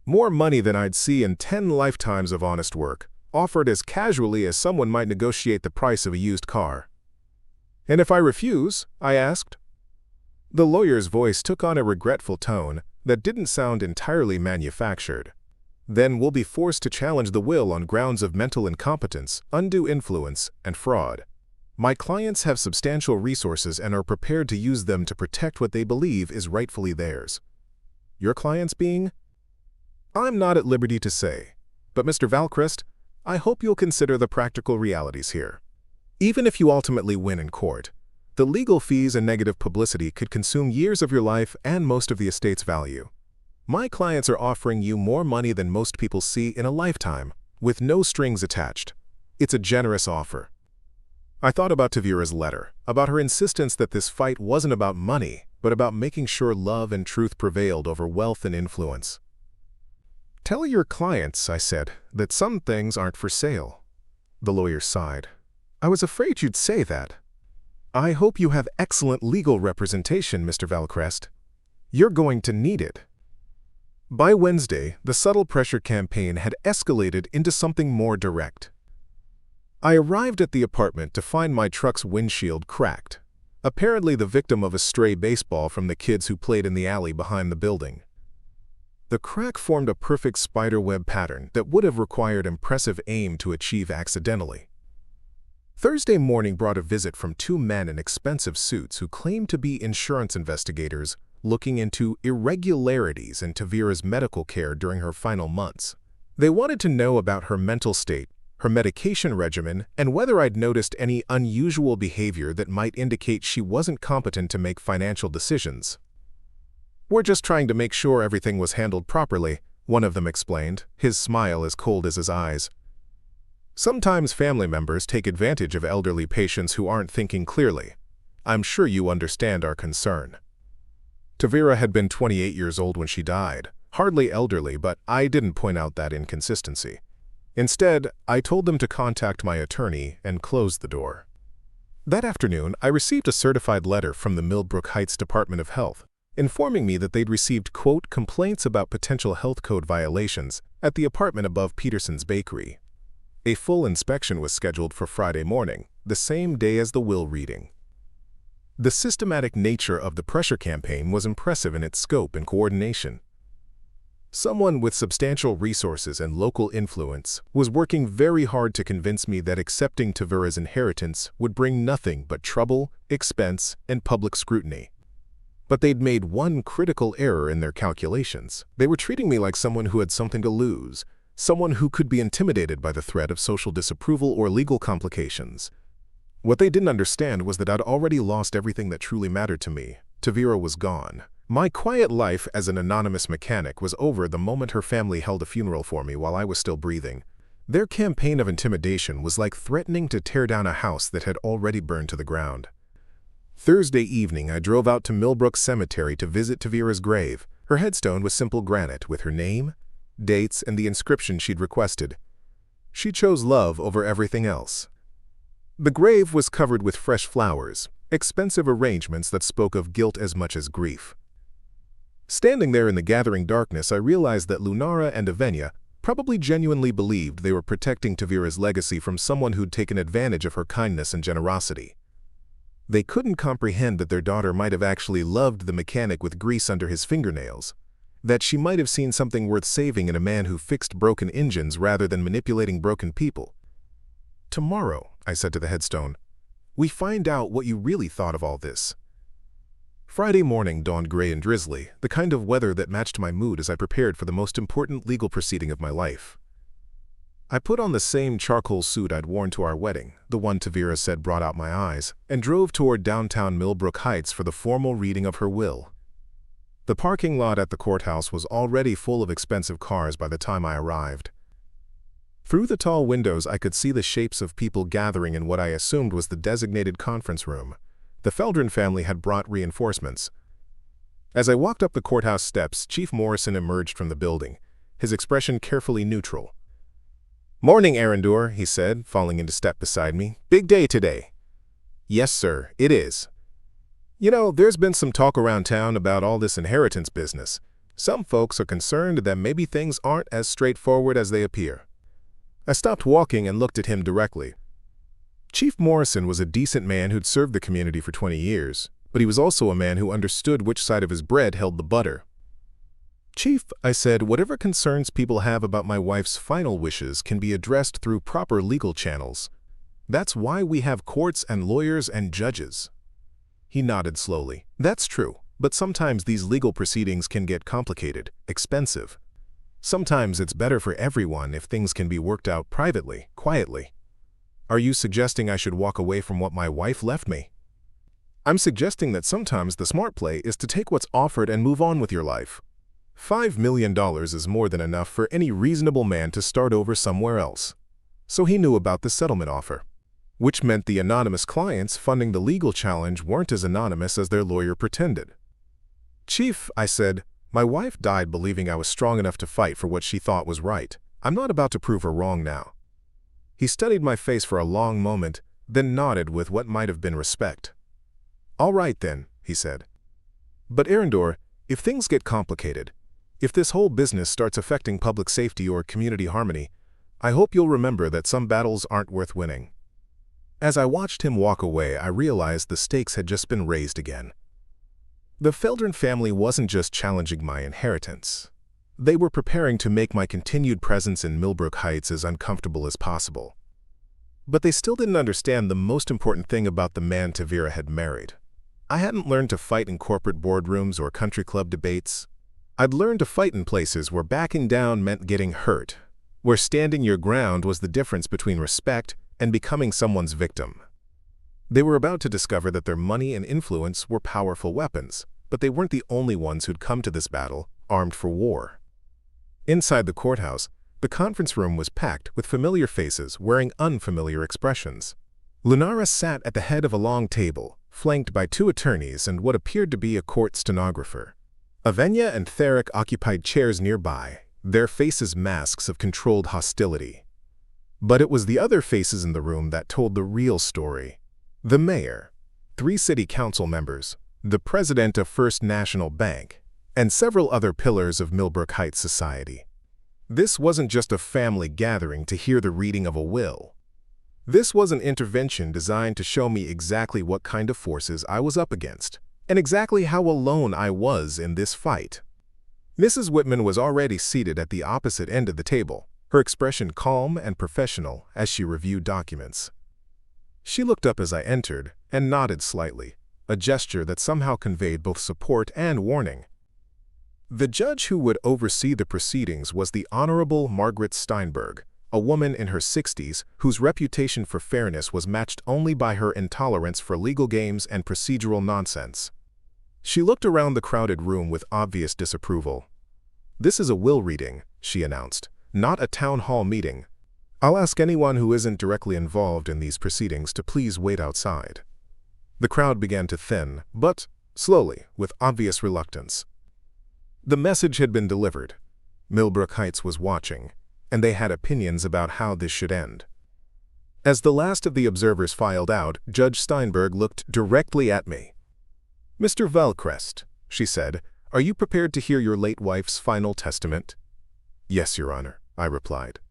More money than I'd see in 10 lifetimes of honest work, offered as casually as someone might negotiate the price of a used car." "And if I refuse?" I asked. The lawyer's voice took on a regretful tone that didn't sound entirely manufactured. "Then we'll be forced to challenge the will on grounds of mental incompetence, undue influence, and fraud. My clients have substantial resources and are prepared to use them to protect what they believe is rightfully theirs." "Your clients being?" "I'm not at liberty to say. But Mr. Valcrest, I hope you'll consider the practical realities here. Even if you ultimately win in court, the legal fees and negative publicity could consume years of your life and most of the estate's value. My clients are offering you more money than most people see in a lifetime, with no strings attached. It's a generous offer." I thought about Tavira's letter, about her insistence that this fight wasn't about money, but about making sure love and truth prevailed over wealth and influence. "Tell your clients," I said, "that some things aren't for sale." The lawyer sighed. "I was afraid you'd say that." "I hope you have excellent legal representation, Mr. Valcrest. You're going to need it." By Wednesday, the subtle pressure campaign had escalated into something more direct. I arrived at the apartment to find my truck's windshield cracked, apparently the victim of a stray baseball from the kids who played in the alley behind the building. The crack formed a perfect spiderweb pattern that would have required impressive aim to achieve accidentally. Thursday morning brought a visit from two men in expensive suits who claimed to be insurance investigators looking into irregularities in Tavira's medical care during her final months. They wanted to know about her mental state, her medication regimen, and whether I'd noticed any unusual behavior that might indicate she wasn't competent to make financial decisions. "We're just trying to make sure everything was handled properly," one of them explained, his smile as cold as his eyes. "Sometimes family members take advantage of elderly patients who aren't thinking clearly. I'm sure you understand our concern." Tavira had been 28 years old when she died, hardly elderly, but I didn't point out that inconsistency. Instead, I told them to contact my attorney and closed the door. That afternoon, I received a certified letter from the Millbrook Heights Department of Health, informing me that they'd received, quote, complaints about potential health code violations at the apartment above Peterson's Bakery. A full inspection was scheduled for Friday morning, the same day as the will reading. The systematic nature of the pressure campaign was impressive in its scope and coordination. Someone with substantial resources and local influence was working very hard to convince me that accepting Tavira's inheritance would bring nothing but trouble, expense, and public scrutiny. But they'd made one critical error in their calculations. They were treating me like someone who had something to lose, someone who could be intimidated by the threat of social disapproval or legal complications. What they didn't understand was that I'd already lost everything that truly mattered to me. Tavira was gone. My quiet life as an anonymous mechanic was over the moment her family held a funeral for me while I was still breathing. Their campaign of intimidation was like threatening to tear down a house that had already burned to the ground. Thursday evening, I drove out to Millbrook Cemetery to visit Tavira's grave. Her headstone was simple granite with her name, dates, and the inscription she'd requested. She chose love over everything else. The grave was covered with fresh flowers, expensive arrangements that spoke of guilt as much as grief. Standing there in the gathering darkness, I realized that Lunara and Avenya probably genuinely believed they were protecting Tavira's legacy from someone who'd taken advantage of her kindness and generosity. They couldn't comprehend that their daughter might have actually loved the mechanic with grease under his fingernails, that she might have seen something worth saving in a man who fixed broken engines rather than manipulating broken people. "Tomorrow," I said to the headstone, "we find out what you really thought of all this." Friday morning dawned gray and drizzly, the kind of weather that matched my mood as I prepared for the most important legal proceeding of my life. I put on the same charcoal suit I'd worn to our wedding, the one Tavira said brought out my eyes, and drove toward downtown Millbrook Heights for the formal reading of her will. The parking lot at the courthouse was already full of expensive cars by the time I arrived. Through the tall windows, I could see the shapes of people gathering in what I assumed was the designated conference room. The Feldrin family had brought reinforcements. As I walked up the courthouse steps, Chief Morrison emerged from the building, his expression carefully neutral. "Morning, Arendor," he said, falling into step beside me. "Big day today." "Yes, sir, it is. You know, there's been some talk around town about all this inheritance business. Some folks are concerned that maybe things aren't as straightforward as they appear." I stopped walking and looked at him directly. Chief Morrison was a decent man who'd served the community for 20 years, but he was also a man who understood which side of his bread held the butter. "Chief," I said, "whatever concerns people have about my wife's final wishes can be addressed through proper legal channels. That's why we have courts and lawyers and judges." He nodded slowly. "That's true, but sometimes these legal proceedings can get complicated, expensive. Sometimes it's better for everyone if things can be worked out privately, quietly." "Are you suggesting I should walk away from what my wife left me?" "I'm suggesting that sometimes the smart play is to take what's offered and move on with your life. $5 million is more than enough for any reasonable man to start over somewhere else." So he knew about the settlement offer, which meant the anonymous clients funding the legal challenge weren't as anonymous as their lawyer pretended. "Chief," I said, "my wife died believing I was strong enough to fight for what she thought was right. I'm not about to prove her wrong now." He studied my face for a long moment, then nodded with what might have been respect. "All right then," he said. "But Arendor, if things get complicated, if this whole business starts affecting public safety or community harmony, I hope you'll remember that some battles aren't worth winning." As I watched him walk away, I realized the stakes had just been raised again. The Feldrin family wasn't just challenging my inheritance. They were preparing to make my continued presence in Millbrook Heights as uncomfortable as possible. But they still didn't understand the most important thing about the man Tavira had married. I hadn't learned to fight in corporate boardrooms or country club debates. I'd learned to fight in places where backing down meant getting hurt, where standing your ground was the difference between respect and becoming someone's victim. They were about to discover that their money and influence were powerful weapons, but they weren't the only ones who'd come to this battle armed for war. Inside the courthouse, the conference room was packed with familiar faces wearing unfamiliar expressions. Lunara sat at the head of a long table, flanked by 2 attorneys and what appeared to be a court stenographer. Avenya and Therric occupied chairs nearby, their faces masks of controlled hostility. But it was the other faces in the room that told the real story. The mayor, 3 city council members, the president of First National Bank, and several other pillars of Millbrook Heights society. This wasn't just a family gathering to hear the reading of a will. This was an intervention designed to show me exactly what kind of forces I was up against, and exactly how alone I was in this fight. Mrs. Whitman was already seated at the opposite end of the table, her expression calm and professional as she reviewed documents. She looked up as I entered and nodded slightly, a gesture that somehow conveyed both support and warning. The judge who would oversee the proceedings was the Honorable Margaret Steinberg, a woman in her 60s whose reputation for fairness was matched only by her intolerance for legal games and procedural nonsense. She looked around the crowded room with obvious disapproval. "This is a will reading," she announced, "not a town hall meeting. I'll ask anyone who isn't directly involved in these proceedings to please wait outside." The crowd began to thin, but slowly, with obvious reluctance. The message had been delivered. Millbrook Heights was watching, and they had opinions about how this should end. As the last of the observers filed out, Judge Steinberg looked directly at me. "Mr. Valcrest," she said, "are you prepared to hear your late wife's final testament?" "Yes, Your Honor," I replied.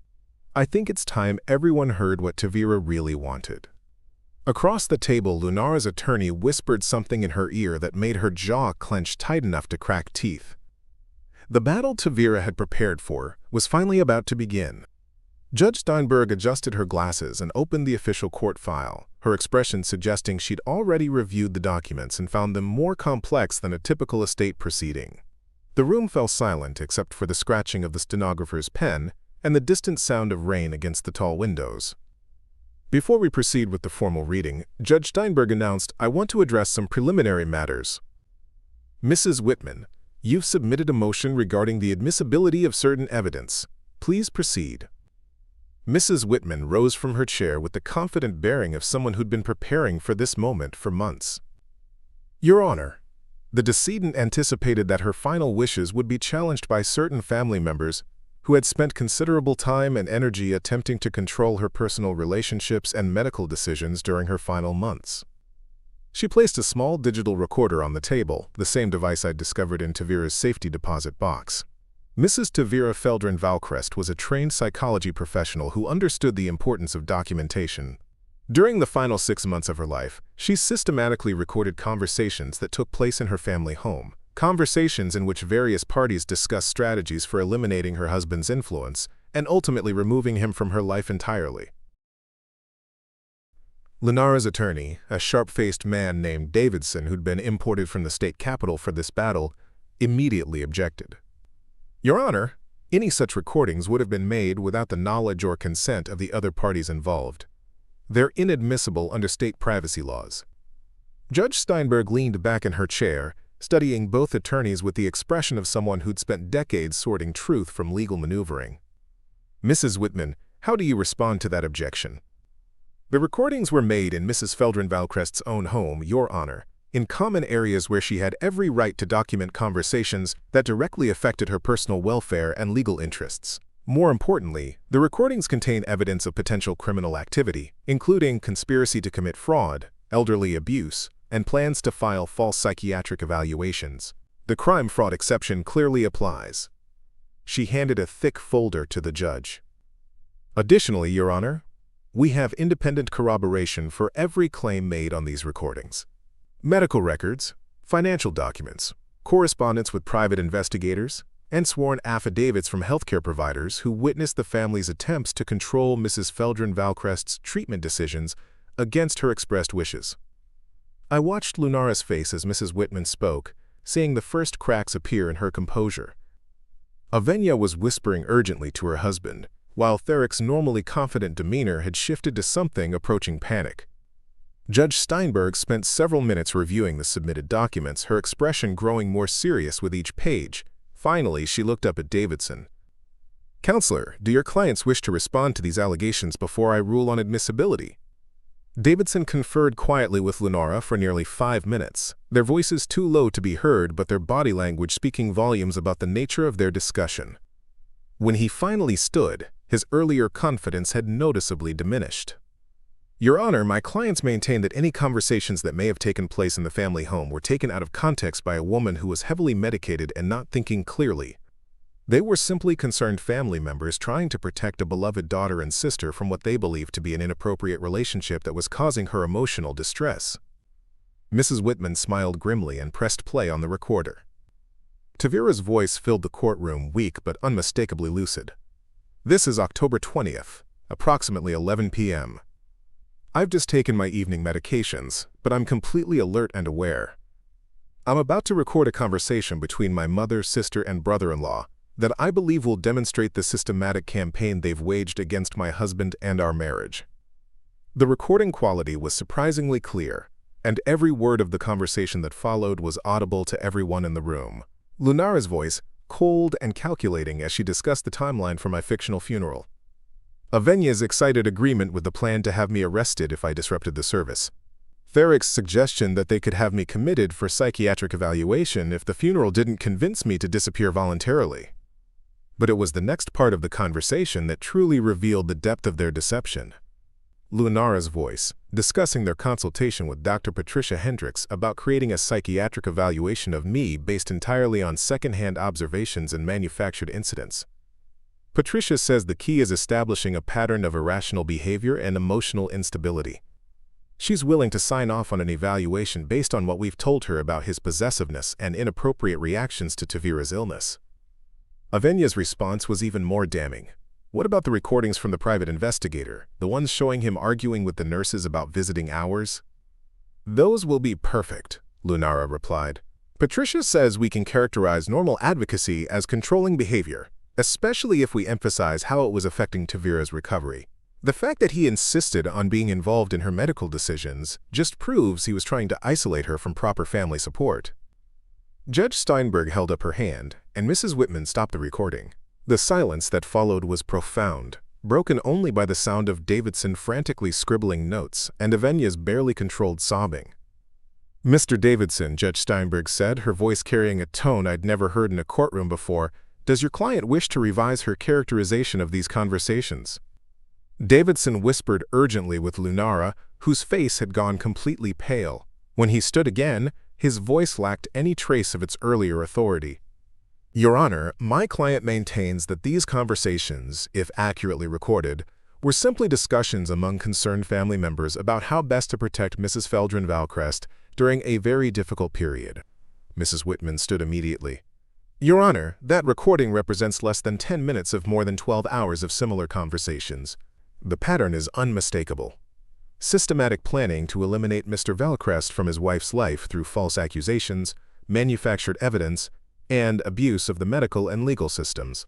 I think it's time everyone heard what Tavira really wanted. Across the table, Lunara's attorney whispered something in her ear that made her jaw clench tight enough to crack teeth. The battle Tavira had prepared for was finally about to begin. Judge Steinberg adjusted her glasses and opened the official court file, her expression suggesting she'd already reviewed the documents and found them more complex than a typical estate proceeding. The room fell silent except for the scratching of the stenographer's pen and the distant sound of rain against the tall windows. Before we proceed with the formal reading, Judge Steinberg announced, "I want to address some preliminary matters. Mrs. Whitman, you've submitted a motion regarding the admissibility of certain evidence. Please proceed." Mrs. Whitman rose from her chair with the confident bearing of someone who'd been preparing for this moment for months. "Your Honor, the decedent anticipated that her final wishes would be challenged by certain family members who had spent considerable time and energy attempting to control her personal relationships and medical decisions during her final months." She placed a small digital recorder on the table, the same device I'd discovered in Tavira's safety deposit box. Mrs. Tavira Feldrin Valcrest was a trained psychology professional who understood the importance of documentation. During the final 6 months of her life, she systematically recorded conversations that took place in her family home, conversations in which various parties discussed strategies for eliminating her husband's influence and ultimately removing him from her life entirely. Lunara's attorney, a sharp-faced man named Davidson who'd been imported from the state capital for this battle, immediately objected. "Your Honor, any such recordings would have been made without the knowledge or consent of the other parties involved. They're inadmissible under state privacy laws." Judge Steinberg leaned back in her chair, studying both attorneys with the expression of someone who'd spent decades sorting truth from legal maneuvering. "Mrs. Whitman, how do you respond to that objection?" "The recordings were made in Mrs. Feldrin Valcrest's own home, Your Honor, in common areas where she had every right to document conversations that directly affected her personal welfare and legal interests. More importantly, the recordings contain evidence of potential criminal activity, including conspiracy to commit fraud, elderly abuse, and plans to file false psychiatric evaluations. The crime-fraud exception clearly applies." She handed a thick folder to the judge. "Additionally, Your Honor, we have independent corroboration for every claim made on these recordings. Medical records, financial documents, correspondence with private investigators, and sworn affidavits from healthcare providers who witnessed the family's attempts to control Mrs. Feldrin Valcrest's treatment decisions against her expressed wishes." I watched Lunara's face as Mrs. Whitman spoke, seeing the first cracks appear in her composure. Avenya was whispering urgently to her husband, while Therric's normally confident demeanor had shifted to something approaching panic. Judge Steinberg spent several minutes reviewing the submitted documents, her expression growing more serious with each page. Finally, she looked up at Davidson. "Counselor, do your clients wish to respond to these allegations before I rule on admissibility?" Davidson conferred quietly with Lunara for nearly 5 minutes, their voices too low to be heard but their body language speaking volumes about the nature of their discussion. When he finally stood, his earlier confidence had noticeably diminished. "Your Honor, my clients maintain that any conversations that may have taken place in the family home were taken out of context by a woman who was heavily medicated and not thinking clearly. They were simply concerned family members trying to protect a beloved daughter and sister from what they believed to be an inappropriate relationship that was causing her emotional distress." Mrs. Whitman smiled grimly and pressed play on the recorder. Tavira's voice filled the courtroom, weak but unmistakably lucid. "This is October 20th, approximately 11 p.m. I've just taken my evening medications, but I'm completely alert and aware. I'm about to record a conversation between my mother, sister, and brother-in-law that I believe will demonstrate the systematic campaign they've waged against my husband and our marriage." The recording quality was surprisingly clear, and every word of the conversation that followed was audible to everyone in the room. Lunara's voice, cold and calculating as she discussed the timeline for my fictional funeral. Avenya's excited agreement with the plan to have me arrested if I disrupted the service. Therric's suggestion that they could have me committed for psychiatric evaluation if the funeral didn't convince me to disappear voluntarily. But it was the next part of the conversation that truly revealed the depth of their deception. Lunara's voice, discussing their consultation with Dr. Patricia Hendricks about creating a psychiatric evaluation of me based entirely on second-hand observations and manufactured incidents. Patricia says the key is establishing a pattern of irrational behavior and emotional instability. She's willing to sign off on an evaluation based on what we've told her about his possessiveness and inappropriate reactions to Tavira's illness. Avenya's response was even more damning. What about the recordings from the private investigator, the ones showing him arguing with the nurses about visiting hours? Those will be perfect, Lunara replied. Patricia says we can characterize normal advocacy as controlling behavior, especially if we emphasize how it was affecting Tavira's recovery. The fact that he insisted on being involved in her medical decisions just proves he was trying to isolate her from proper family support. Judge Steinberg held up her hand, and Mrs. Whitman stopped the recording. The silence that followed was profound, broken only by the sound of Davidson frantically scribbling notes and Avenya's barely controlled sobbing. "Mr. Davidson," Judge Steinberg said, her voice carrying a tone I'd never heard in a courtroom before, "does your client wish to revise her characterization of these conversations?" Davidson whispered urgently with Lunara, whose face had gone completely pale. When he stood again, his voice lacked any trace of its earlier authority. "Your Honor, my client maintains that these conversations, if accurately recorded, were simply discussions among concerned family members about how best to protect Mrs. Feldren Valcrest during a very difficult period." Mrs. Whitman stood immediately. "Your Honor, that recording represents less than 10 minutes of more than 12 hours of similar conversations. The pattern is unmistakable. Systematic planning to eliminate Mr. Valcrest from his wife's life through false accusations, manufactured evidence, and abuse of the medical and legal systems."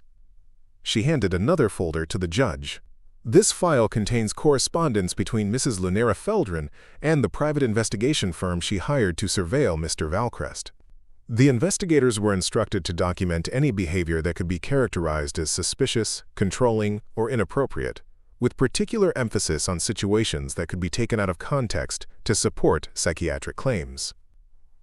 She handed another folder to the judge. "This file contains correspondence between Mrs. Lunara Feldren and the private investigation firm she hired to surveil Mr. Valcrest. The investigators were instructed to document any behavior that could be characterized as suspicious, controlling, or inappropriate, with particular emphasis on situations that could be taken out of context to support psychiatric claims."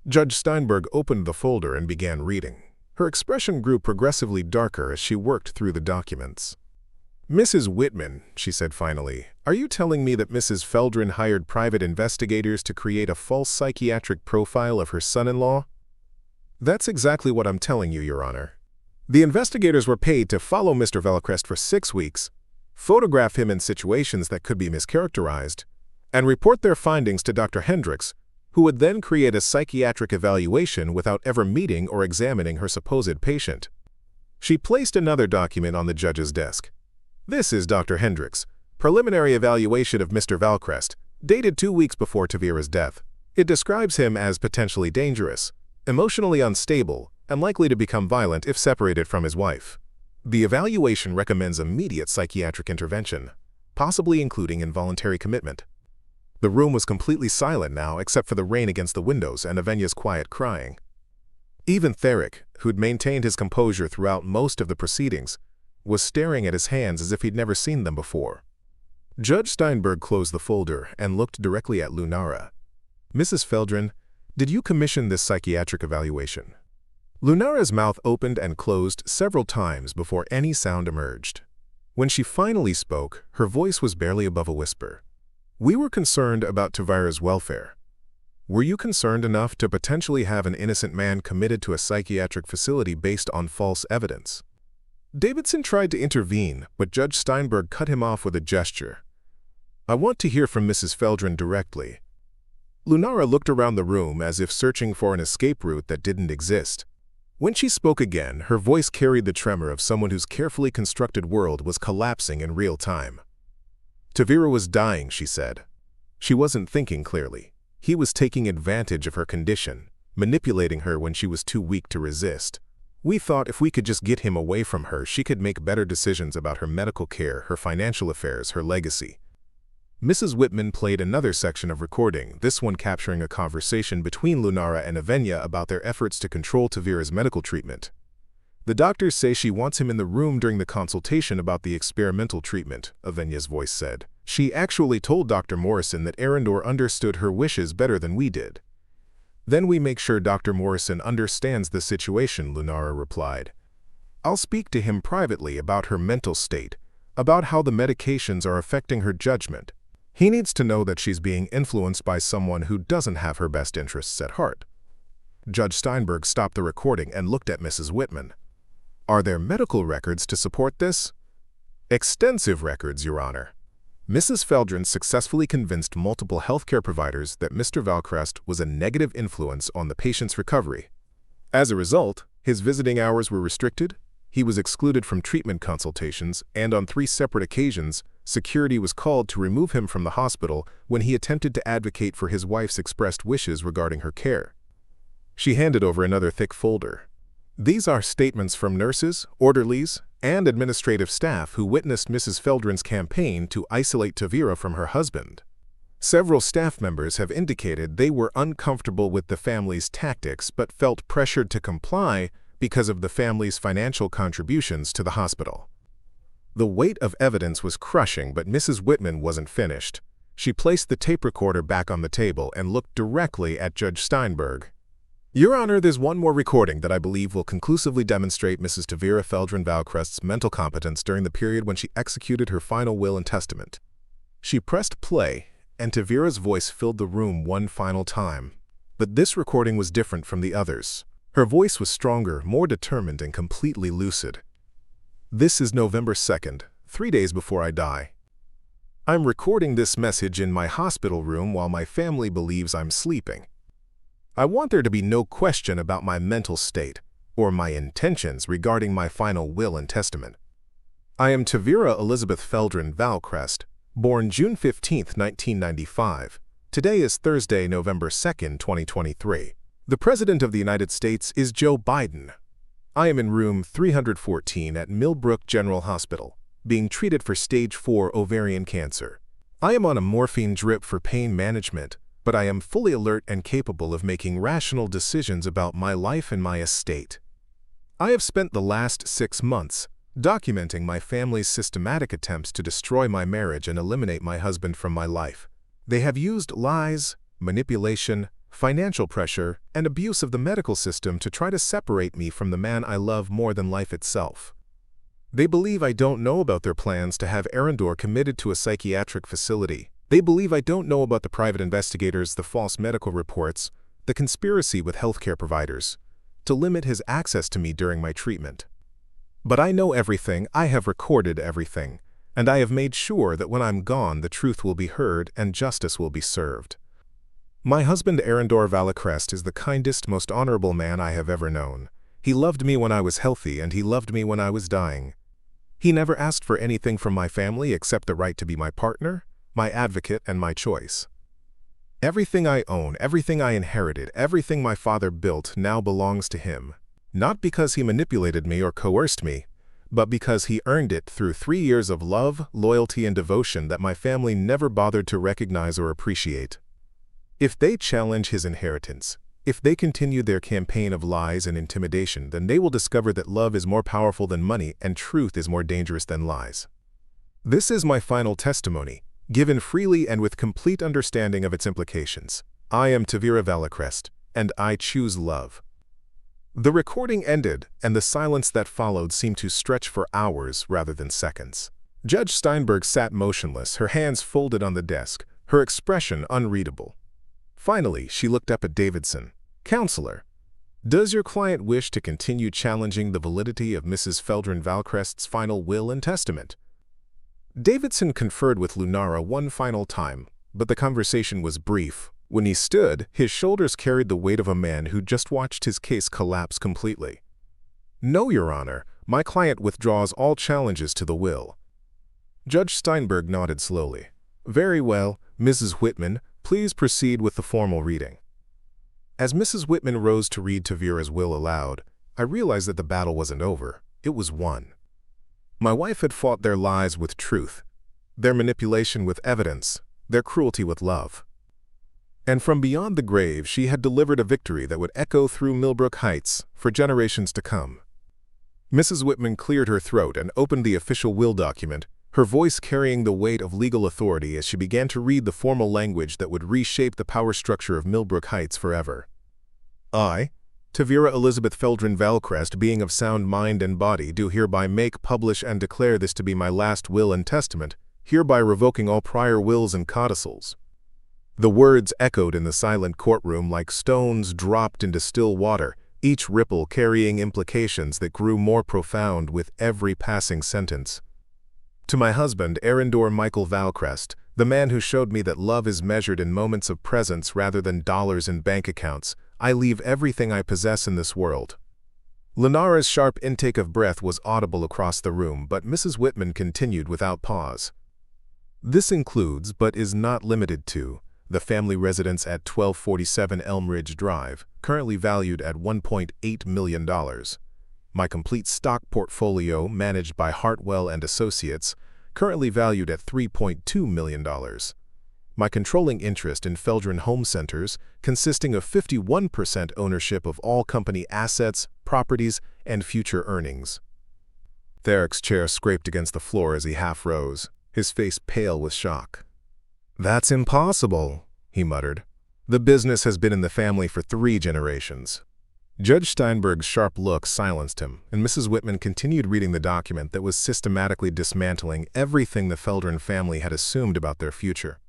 Judge Steinberg opened the folder and began reading. Her expression grew progressively darker as she worked through the documents. "Mrs. Whitman," she said finally, "are you telling me that Mrs. Feldren hired private investigators to create a false psychiatric profile of her son-in-law?" "That's exactly what I'm telling you, Your Honor. The investigators were paid to follow Mr. Valcrest for 6 weeks, photograph him in situations that could be mischaracterized, and report their findings to Dr. Hendricks, who would then create a psychiatric evaluation without ever meeting or examining her supposed patient." She placed another document on the judge's desk. "This is Dr. Hendricks' preliminary evaluation of Mr. Valcrest, dated 2 weeks before Tavira's death. It describes him as potentially dangerous, emotionally unstable, and likely to become violent if separated from his wife. The evaluation recommends immediate psychiatric intervention, possibly including involuntary commitment." The room was completely silent now except for the rain against the windows and Avenya's quiet crying. Even Therric, who'd maintained his composure throughout most of the proceedings, was staring at his hands as if he'd never seen them before. Judge Steinberg closed the folder and looked directly at Lunara. "Mrs. Feldren, did you commission this psychiatric evaluation?" Lunara's mouth opened and closed several times before any sound emerged. When she finally spoke, her voice was barely above a whisper. "We were concerned about Tavira's welfare. Were you concerned enough to potentially have an innocent man committed to a psychiatric facility based on false evidence?" Davidson tried to intervene, but Judge Steinberg cut him off with a gesture. "I want to hear from Mrs. Feldren directly." Lunara looked around the room as if searching for an escape route that didn't exist. When she spoke again, her voice carried the tremor of someone whose carefully constructed world was collapsing in real time. "Tavira was dying," she said. She wasn't thinking clearly. He was taking advantage of her condition, manipulating her when she was too weak to resist. We thought if we could just get him away from her, she could make better decisions about her medical care, her financial affairs, her legacy. Mrs. Whitman played another section of recording, this one capturing a conversation between Lunara and Avenya about their efforts to control Tavira's medical treatment. "The doctors say she wants him in the room during the consultation about the experimental treatment," Avenya's voice said. "She actually told Dr. Morrison that Arundor understood her wishes better than we did." "Then we make sure Dr. Morrison understands the situation," Lunara replied. "I'll speak to him privately about her mental state, about how the medications are affecting her judgment. He needs to know that she's being influenced by someone who doesn't have her best interests at heart. Judge Steinberg stopped the recording and looked at Mrs. Whitman. Are there medical records to support this? Extensive records, Your Honor. Mrs. Feldren successfully convinced multiple healthcare providers that Mr. Valcrest was a negative influence on the patient's recovery. As a result, his visiting hours were restricted, he was excluded from treatment consultations, and on 3 separate occasions, security was called to remove him from the hospital when he attempted to advocate for his wife's expressed wishes regarding her care. She handed over another thick folder. These are statements from nurses, orderlies, and administrative staff who witnessed Mrs. Feldren's campaign to isolate Tavira from her husband. Several staff members have indicated they were uncomfortable with the family's tactics but felt pressured to comply because of the family's financial contributions to the hospital. The weight of evidence was crushing, but Mrs. Whitman wasn't finished. She placed the tape recorder back on the table and looked directly at Judge Steinberg. Your Honor, there's one more recording that I believe will conclusively demonstrate Mrs. Tavira Feldren Valcrest's mental competence during the period when she executed her final will and testament. She pressed play, and Tavira's voice filled the room one final time. But this recording was different from the others. Her voice was stronger, more determined, and completely lucid. This is November 2nd, 3 days before I die. I'm recording this message in my hospital room while my family believes I'm sleeping. I want there to be no question about my mental state or my intentions regarding my final will and testament. I am Tavira Elizabeth Feldren Valcrest, born June 15, 1995. Today is Thursday, November 2nd, 2023. The President of the United States is Joe Biden. I am in room 314 at Millbrook General Hospital, being treated for stage 4 ovarian cancer. I am on a morphine drip for pain management, but I am fully alert and capable of making rational decisions about my life and my estate. I have spent the last 6 months documenting my family's systematic attempts to destroy my marriage and eliminate my husband from my life. They have used lies, manipulation, financial pressure, and abuse of the medical system to try to separate me from the man I love more than life itself. They believe I don't know about their plans to have Arendor committed to a psychiatric facility. They believe I don't know about the private investigators, the false medical reports, the conspiracy with healthcare providers, to limit his access to me during my treatment. But I know everything, I have recorded everything, and I have made sure that when I'm gone the truth will be heard and justice will be served. My husband Arendor Valcrest is the kindest, most honorable man I have ever known. He loved me when I was healthy and he loved me when I was dying. He never asked for anything from my family except the right to be my partner, my advocate, and my choice. Everything I own, everything I inherited, everything my father built now belongs to him. Not because he manipulated me or coerced me, but because he earned it through 3 years of love, loyalty, and devotion that my family never bothered to recognize or appreciate. If they challenge his inheritance, if they continue their campaign of lies and intimidation, then they will discover that love is more powerful than money and truth is more dangerous than lies. This is my final testimony, given freely and with complete understanding of its implications. I am Tavira Valcrest, and I choose love. The recording ended, and the silence that followed seemed to stretch for hours rather than seconds. Judge Steinberg sat motionless, her hands folded on the desk, her expression unreadable. Finally, she looked up at Davidson. Counselor, does your client wish to continue challenging the validity of Mrs. Feldren Valcrest's final will and testament? Davidson conferred with Lunara one final time, but the conversation was brief. When he stood, his shoulders carried the weight of a man who just watched his case collapse completely. No, Your Honor, my client withdraws all challenges to the will. Judge Steinberg nodded slowly. Very well, Mrs. Whitman, please proceed with the formal reading. As Mrs. Whitman rose to read Tavira's will aloud, I realized that the battle wasn't over. It was won. My wife had fought their lies with truth, their manipulation with evidence, their cruelty with love. And from beyond the grave, she had delivered a victory that would echo through Millbrook Heights for generations to come. Mrs. Whitman cleared her throat and opened the official will document, her voice carrying the weight of legal authority as she began to read the formal language that would reshape the power structure of Millbrook Heights forever. I, Tavira Elizabeth Feldren Valcrest, being of sound mind and body, do hereby make, publish, and declare this to be my last will and testament, hereby revoking all prior wills and codicils." The words echoed in the silent courtroom like stones dropped into still water, each ripple carrying implications that grew more profound with every passing sentence. To my husband, Arendor Michael Valcrest, the man who showed me that love is measured in moments of presence rather than dollars in bank accounts, I leave everything I possess in this world. Lenara's sharp intake of breath was audible across the room, but Mrs. Whitman continued without pause. "This includes, but is not limited to, the family residence at 1247 Elm Ridge Drive, currently valued at $1.8 million. My complete stock portfolio, managed by Hartwell and Associates, currently valued at $3.2 million. My controlling interest in Feldren Home Centers, consisting of 51% ownership of all company assets, properties, and future earnings." Therric's chair scraped against the floor as he half rose, his face pale with shock. "That's impossible," he muttered. "The business has been in the family for 3 generations." Judge Steinberg's sharp look silenced him, and Mrs. Whitman continued reading the document that was systematically dismantling everything the Feldren family had assumed about their future.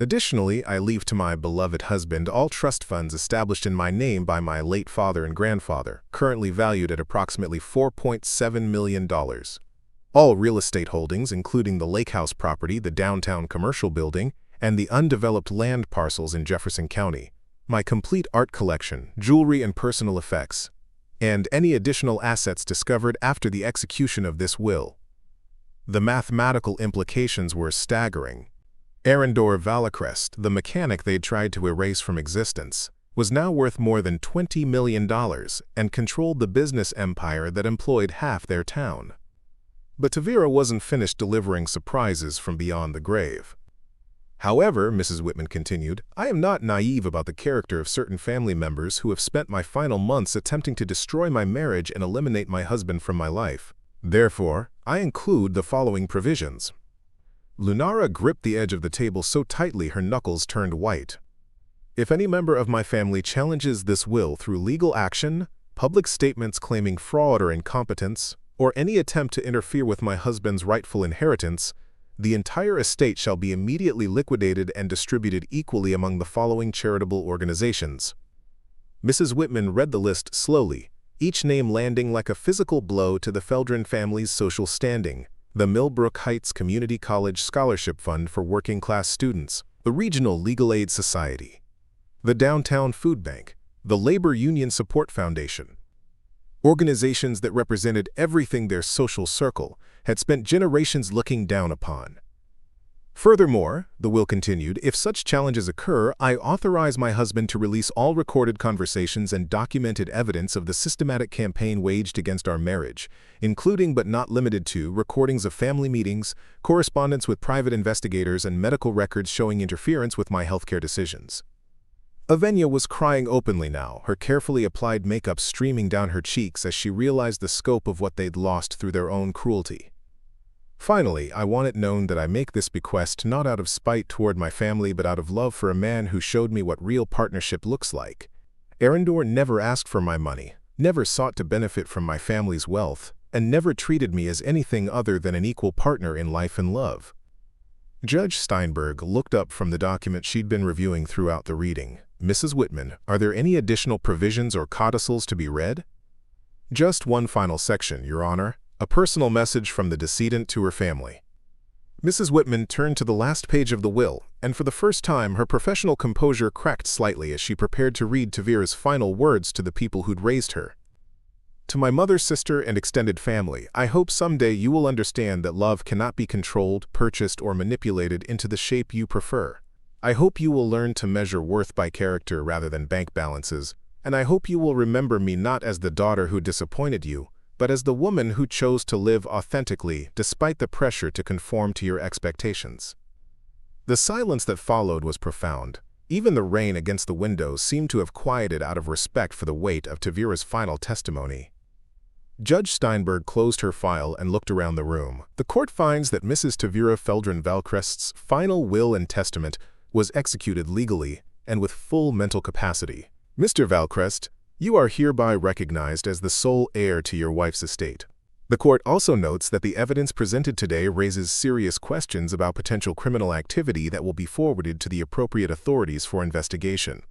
"Additionally, I leave to my beloved husband all trust funds established in my name by my late father and grandfather, currently valued at approximately $4.7 million. All real estate holdings, including the Lake House property, the downtown commercial building, and the undeveloped land parcels in Jefferson County, my complete art collection, jewelry and personal effects, and any additional assets discovered after the execution of this will." The mathematical implications were staggering. Arendor Valcrest, the mechanic they'd tried to erase from existence, was now worth more than $20 million and controlled the business empire that employed half their town. But Tavira wasn't finished delivering surprises from beyond the grave. "However," Mrs. Whitman continued, "I am not naive about the character of certain family members who have spent my final months attempting to destroy my marriage and eliminate my husband from my life. Therefore, I include the following provisions." Lunara gripped the edge of the table so tightly her knuckles turned white. "If any member of my family challenges this will through legal action, public statements claiming fraud or incompetence, or any attempt to interfere with my husband's rightful inheritance, the entire estate shall be immediately liquidated and distributed equally among the following charitable organizations." Mrs. Whitman read the list slowly, each name landing like a physical blow to the Feldren family's social standing: the Millbrook Heights Community College Scholarship Fund for Working-Class Students, the Regional Legal Aid Society, the Downtown Food Bank, the Labor Union Support Foundation. Organizations that represented everything their social circle had spent generations looking down upon. "Furthermore," the will continued, "if such challenges occur, I authorize my husband to release all recorded conversations and documented evidence of the systematic campaign waged against our marriage, including but not limited to recordings of family meetings, correspondence with private investigators, and medical records showing interference with my healthcare decisions." Avenya was crying openly now, her carefully applied makeup streaming down her cheeks as she realized the scope of what they'd lost through their own cruelty. "Finally, I want it known that I make this bequest not out of spite toward my family but out of love for a man who showed me what real partnership looks like. Arendor never asked for my money, never sought to benefit from my family's wealth, and never treated me as anything other than an equal partner in life and love." Judge Steinberg looked up from the document she'd been reviewing throughout the reading. "Mrs. Whitman, are there any additional provisions or codicils to be read?" "Just one final section, Your Honor. A personal message from the decedent to her family." Mrs. Whitman turned to the last page of the will, and for the first time her professional composure cracked slightly as she prepared to read Tavira's final words to the people who'd raised her. "To my mother, sister, and extended family, I hope someday you will understand that love cannot be controlled, purchased, or manipulated into the shape you prefer. I hope you will learn to measure worth by character rather than bank balances, and I hope you will remember me not as the daughter who disappointed you, but as the woman who chose to live authentically despite the pressure to conform to your expectations." The silence that followed was profound. Even the rain against the windows seemed to have quieted out of respect for the weight of Tavira's final testimony. Judge Steinberg closed her file and looked around the room. "The court finds that Mrs. Tavira Feldren Valcrest's final will and testament was executed legally and with full mental capacity. Mr. Valcrest, you are hereby recognized as the sole heir to your wife's estate. The court also notes that the evidence presented today raises serious questions about potential criminal activity that will be forwarded to the appropriate authorities for investigation.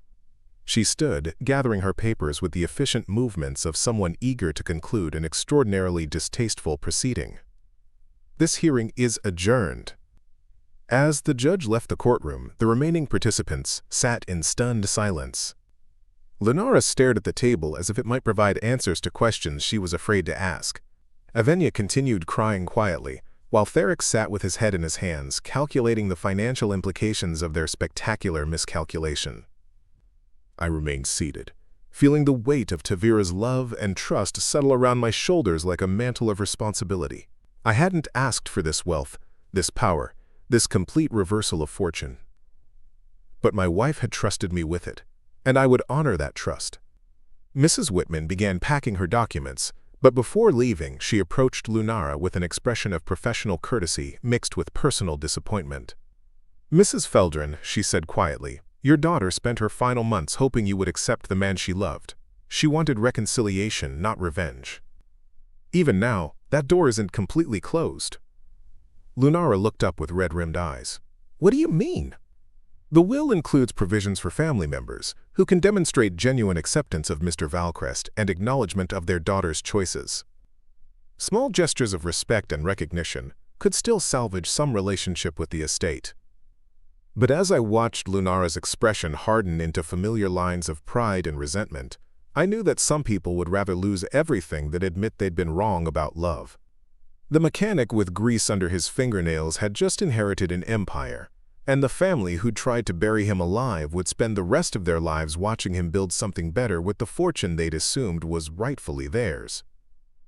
She stood, gathering her papers with the efficient movements of someone eager to conclude an extraordinarily distasteful proceeding. This hearing is adjourned. As the judge left the courtroom, the remaining participants sat in stunned silence. Lunara stared at the table as if it might provide answers to questions she was afraid to ask. Avenya continued crying quietly, while Therric sat with his head in his hands, calculating the financial implications of their spectacular miscalculation. I remained seated, feeling the weight of Tavira's love and trust settle around my shoulders like a mantle of responsibility. I hadn't asked for this wealth, this power, this complete reversal of fortune. But my wife had trusted me with it, and I would honor that trust. Mrs. Whitman began packing her documents, but before leaving, she approached Lunara with an expression of professional courtesy mixed with personal disappointment. Mrs. Feldren, she said quietly, your daughter spent her final months hoping you would accept the man she loved. She wanted reconciliation, not revenge. Even now, that door isn't completely closed. Lunara looked up with red-rimmed eyes. What do you mean? The will includes provisions for family members who can demonstrate genuine acceptance of Mr. Valcrest and acknowledgement of their daughter's choices. Small gestures of respect and recognition could still salvage some relationship with the estate. But as I watched Lunara's expression harden into familiar lines of pride and resentment, I knew that some people would rather lose everything than admit they'd been wrong about love. The mechanic with grease under his fingernails had just inherited an empire, and the family who'd tried to bury him alive would spend the rest of their lives watching him build something better with the fortune they'd assumed was rightfully theirs.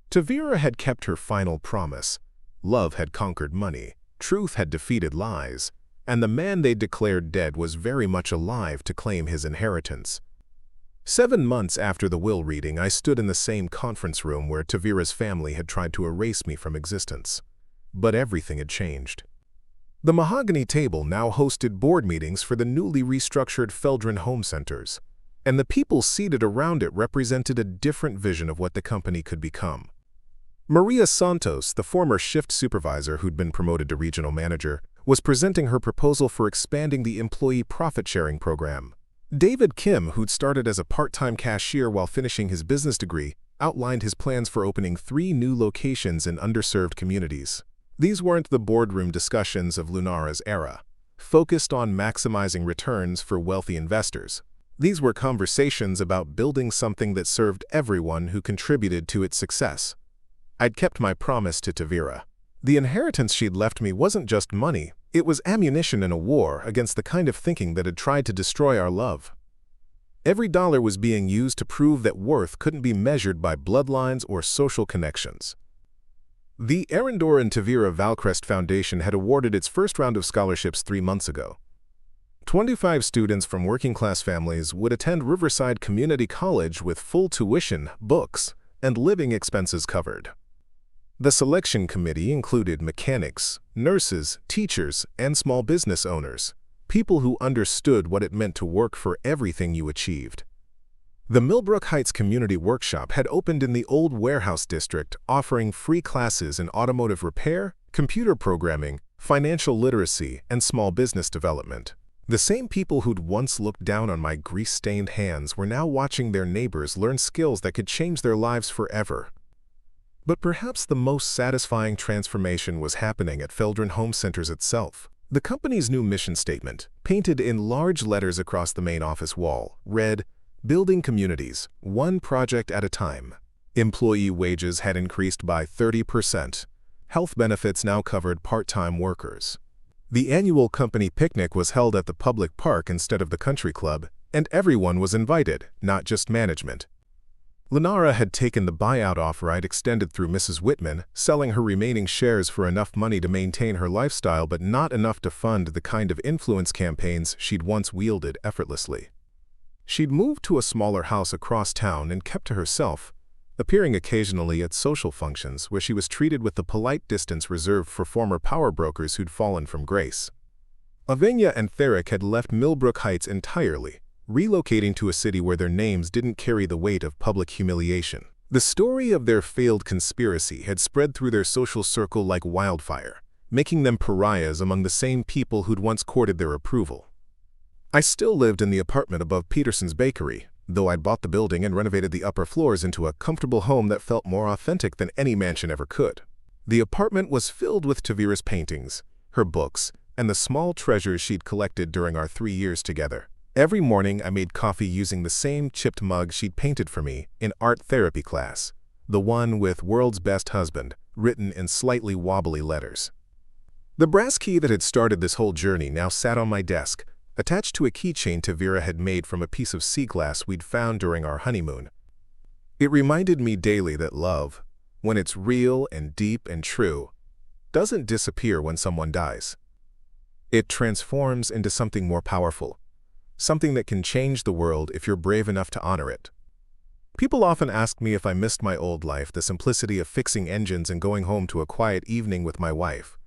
Tavira had kept her final promise. Love had conquered money, truth had defeated lies, and the man they'd declared dead was very much alive to claim his inheritance. 7 months after the will reading, I stood in the same conference room where Tavira's family had tried to erase me from existence. But everything had changed. The mahogany table now hosted board meetings for the newly restructured Feldren Home Centers, and the people seated around it represented a different vision of what the company could become. Maria Santos, the former shift supervisor who'd been promoted to regional manager, was presenting her proposal for expanding the employee profit-sharing program. David Kim, who'd started as a part-time cashier while finishing his business degree, outlined his plans for opening 3 new locations in underserved communities. These weren't the boardroom discussions of Lunara's era, focused on maximizing returns for wealthy investors. These were conversations about building something that served everyone who contributed to its success. I'd kept my promise to Tavira. The inheritance she'd left me wasn't just money, it was ammunition in a war against the kind of thinking that had tried to destroy our love. Every dollar was being used to prove that worth couldn't be measured by bloodlines or social connections. The Arendor and Tavira Valcrest Foundation had awarded its first round of scholarships 3 months ago. 25 students from working-class families would attend Riverside Community College with full tuition, books, and living expenses covered. The selection committee included mechanics, nurses, teachers, and small business owners, people who understood what it meant to work for everything you achieved. The Millbrook Heights Community Workshop had opened in the old warehouse district, offering free classes in automotive repair, computer programming, financial literacy, and small business development. The same people who'd once looked down on my grease-stained hands were now watching their neighbors learn skills that could change their lives forever. But perhaps the most satisfying transformation was happening at Feldren Home Centers itself. The company's new mission statement, painted in large letters across the main office wall, read, "Building communities, one project at a time." Employee wages had increased by 30%. Health benefits now covered part-time workers. The annual company picnic was held at the public park instead of the country club, and everyone was invited, not just management. Lunara had taken the buyout offer I'd extended through Mrs. Whitman, selling her remaining shares for enough money to maintain her lifestyle but not enough to fund the kind of influence campaigns she'd once wielded effortlessly. She'd moved to a smaller house across town and kept to herself, appearing occasionally at social functions where she was treated with the polite distance reserved for former power brokers who'd fallen from grace. Avenya and Therric had left Millbrook Heights entirely, relocating to a city where their names didn't carry the weight of public humiliation. The story of their failed conspiracy had spread through their social circle like wildfire, making them pariahs among the same people who'd once courted their approval. I still lived in the apartment above Peterson's Bakery, though I'd bought the building and renovated the upper floors into a comfortable home that felt more authentic than any mansion ever could. The apartment was filled with Tavira's paintings, her books, and the small treasures she'd collected during our 3 years together. Every morning I made coffee using the same chipped mug she'd painted for me in art therapy class, the one with "World's Best Husband" written in slightly wobbly letters. The brass key that had started this whole journey now sat on my desk, attached to a keychain Tavira had made from a piece of sea glass we'd found during our honeymoon. It reminded me daily that love, when it's real and deep and true, doesn't disappear when someone dies. It transforms into something more powerful, something that can change the world if you're brave enough to honor it. People often ask me if I missed my old life, the simplicity of fixing engines and going home to a quiet evening with my wife.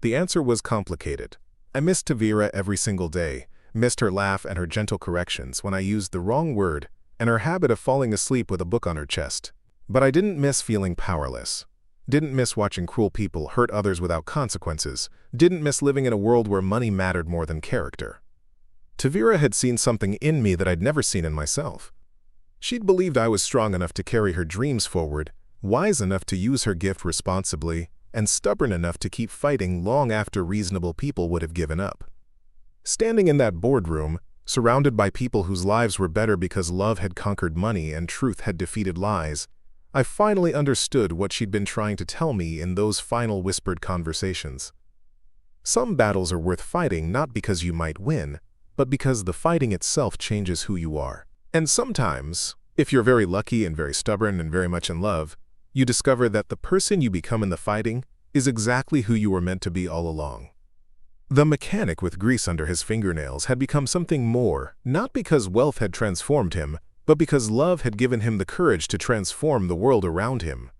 The answer was complicated. I missed Tavira every single day, missed her laugh and her gentle corrections when I used the wrong word, and her habit of falling asleep with a book on her chest. But I didn't miss feeling powerless. Didn't miss watching cruel people hurt others without consequences. Didn't miss living in a world where money mattered more than character. Tavira had seen something in me that I'd never seen in myself. She'd believed I was strong enough to carry her dreams forward, wise enough to use her gift responsibly, and stubborn enough to keep fighting long after reasonable people would have given up. Standing in that boardroom, surrounded by people whose lives were better because love had conquered money and truth had defeated lies, I finally understood what she'd been trying to tell me in those final whispered conversations. Some battles are worth fighting not because you might win, but because the fighting itself changes who you are. And sometimes, if you're very lucky and very stubborn and very much in love, you discover that the person you become in the fighting is exactly who you were meant to be all along. The mechanic with grease under his fingernails had become something more, not because wealth had transformed him, but because love had given him the courage to transform the world around him.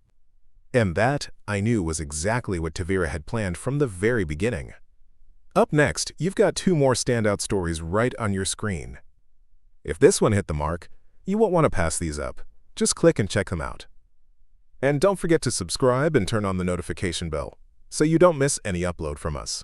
And that, I knew, was exactly what Tavira had planned from the very beginning. Up next, you've got 2 more standout stories right on your screen. If this one hit the mark, you won't want to pass these up. Just click and check them out. And don't forget to subscribe and turn on the notification bell so you don't miss any upload from us.